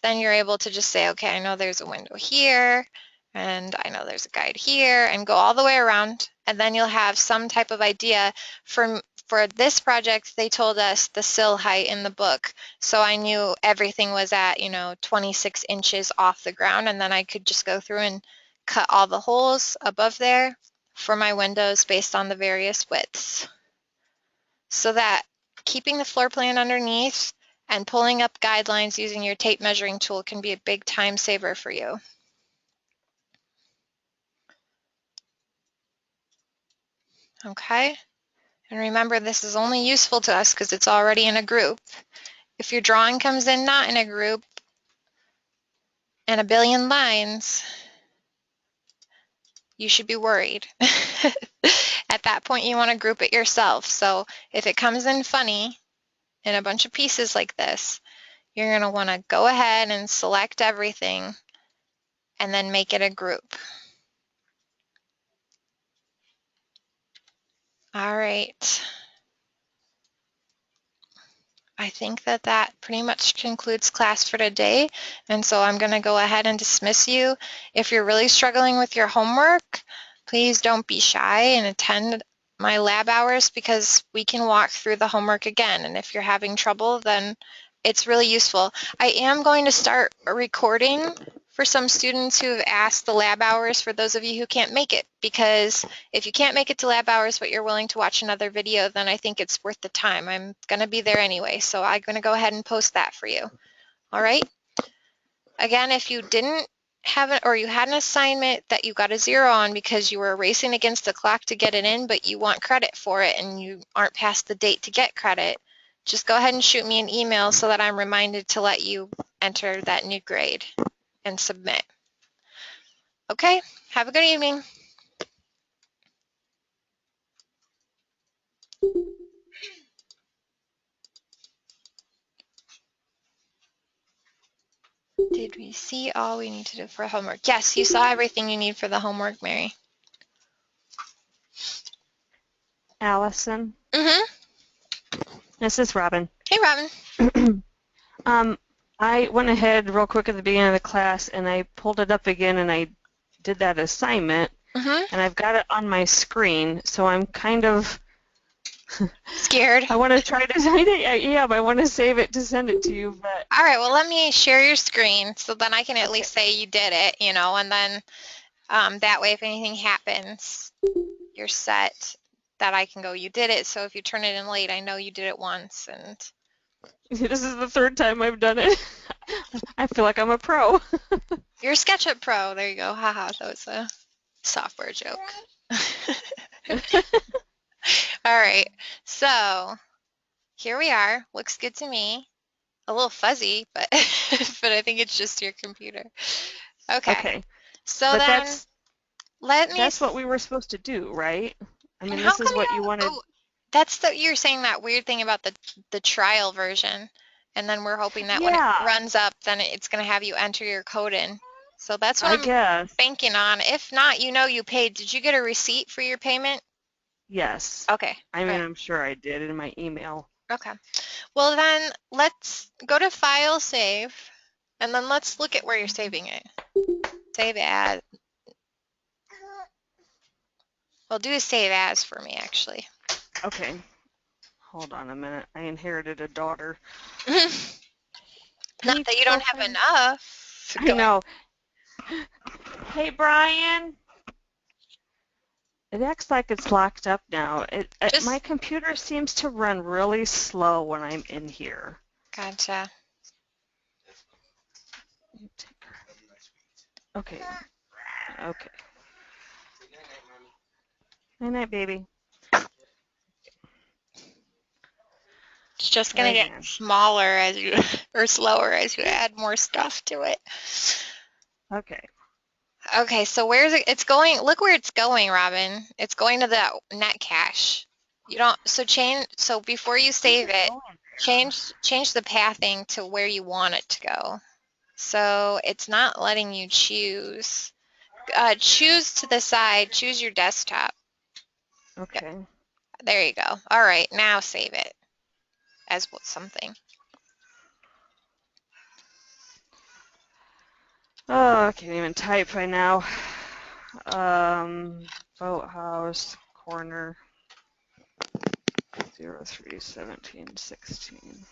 Then you're able to just say, okay, I know there's a window here, and I know there's a guide here, and go all the way around, and then you'll have some type of idea. For for this project, they told us the sill height in the book. So I knew everything was at, 26 inches off the ground, and then I could just go through and cut all the holes above there for my windows based on the various widths. So that keeping the floor plan underneath and pulling up guidelines using your tape measuring tool can be a big time saver for you. Okay? And remember, this is only useful to us because it's already in a group. If your drawing comes in not in a group and a billion lines, you should be worried. At that point, you want to group it yourself. So if it comes in funny in a bunch of pieces like this, you're going to want to go ahead and select everything and then make it a group. All right. I think that pretty much concludes class for today, and so I'm going to go ahead and dismiss you. If you're really struggling with your homework, please don't be shy and attend my lab hours because we can walk through the homework again, and if you're having trouble, then it's really useful. I am going to start a recording for some students who have asked the lab hours for those of you who can't make it, because if you can't make it to lab hours but you're willing to watch another video, then I think it's worth the time. I'm going to be there anyway, so I'm going to go ahead and post that for you. All right? Again, if you didn't have it or you had an assignment that you got a 0 on because you were racing against the clock to get it in, but you want credit for it and you aren't past the date to get credit, just go ahead and shoot me an email so that I'm reminded to let you enter that new grade and submit. Okay? Have a good evening. Did we see all we need to do for homework? Yes, you saw everything you need for the homework, Mary. Allison, Mm-hmm. this is Robin. Hey, Robin. I went ahead real quick at the beginning of the class and I pulled it up again and I did that assignment Mm-hmm. and I've got it on my screen, so I'm kind of Scared? I want to try to yeah, but I want to save it to send it to you, but All right, well, let me share your screen so then I can at okay. least say you did it, and then that way if anything happens, you're set that I can go, you did it. So if you turn it in late, I know you did it once. And This is the third time I've done it. I feel like I'm a pro. you're a SketchUp Pro. There you go. Haha, that was a software joke. All right, so here we are. Looks good to me. A little fuzzy, but but I think it's just your computer. Okay, Okay. so But then let me. that's what we were supposed to do, right? I And mean, how this is come you? what you wanted. Oh, you're saying that weird thing about the trial version, and then we're hoping that when it Yeah, runs up, then it's going to have you enter your code in. So that's what I I'm guess. banking on. If not, you paid. Did you get a receipt for your payment? Yes. Okay. I All mean, right. I'm sure I did in my email. Okay. Well, then let's go to File, Save, and then let's look at where you're saving it. Save as. Well, do a save as for me, actually. Okay. Hold on a minute. I inherited a daughter. Not Hey, that you don't have girlfriend. enough I going. know. Hey, Brian. It acts like it's locked up now. My Just computer seems to run really slow when I'm in here. gotcha. Okay. Okay. Night night, baby. It's just Try gonna get again. smaller as you or slower as you add more stuff to it. Okay. Okay, so where's it? It's going. Look where it's going, Robin. It's going to the net cache. You don't. So change. So before you Where's save it it, going there? change the pathing to where you want it to go. So it's not letting you choose. Choose to the side. Choose your desktop. Yep. Okay. There you go. All right. Now save it as something. Oh, I can't even type right now. Boathouse corner. 03/17/16.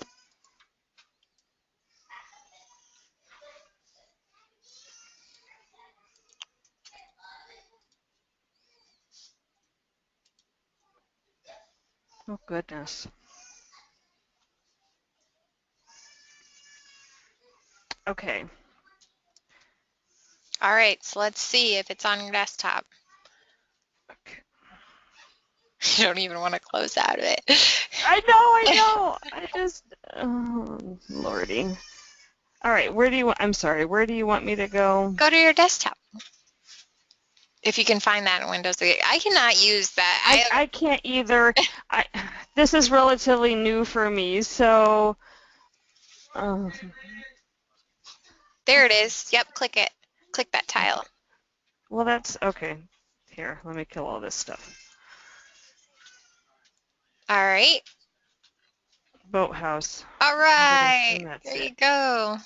Oh, goodness. Okay. All right, so let's see if it's on your desktop. Okay. You don't even want to close out of it. I know. I just, lordy. All right, I'm sorry, where do you want me to go? Go to your desktop. If you can find that in Windows. I cannot use that. I can't either. This is relatively new for me, so. There it is. Yep, click it. Click that tile. Okay. Well, that's okay. Here, let me kill all this stuff. All right. Boathouse. All right. And that's There you it. go.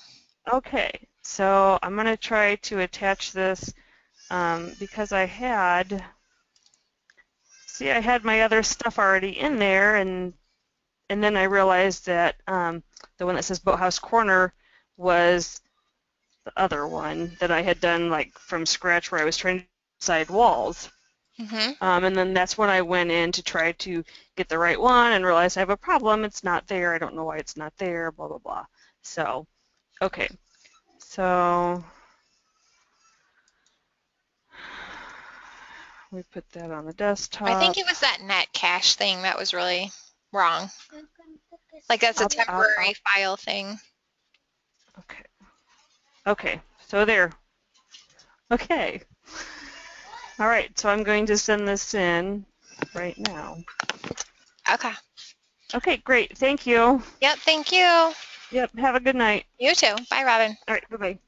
Okay, so I'm going to try to attach this because I had my other stuff already in there, and then I realized that the one that says Boathouse Corner was the other one that I had done like from scratch where I was trying to side walls. And then that's when I went in to try to get the right one and realized I have a problem. It's not there. I don't know why it's not there, blah, blah, blah. So, okay. So we put that on the desktop. I think it was that net cache thing that was really wrong. Like that's a temporary file thing. Okay. Okay, so there. Okay. All right, so I'm going to send this in right now. Okay. Okay, great. Thank you. Yep, thank you. Yep, have a good night. You too. Bye, Robin. All right, bye-bye.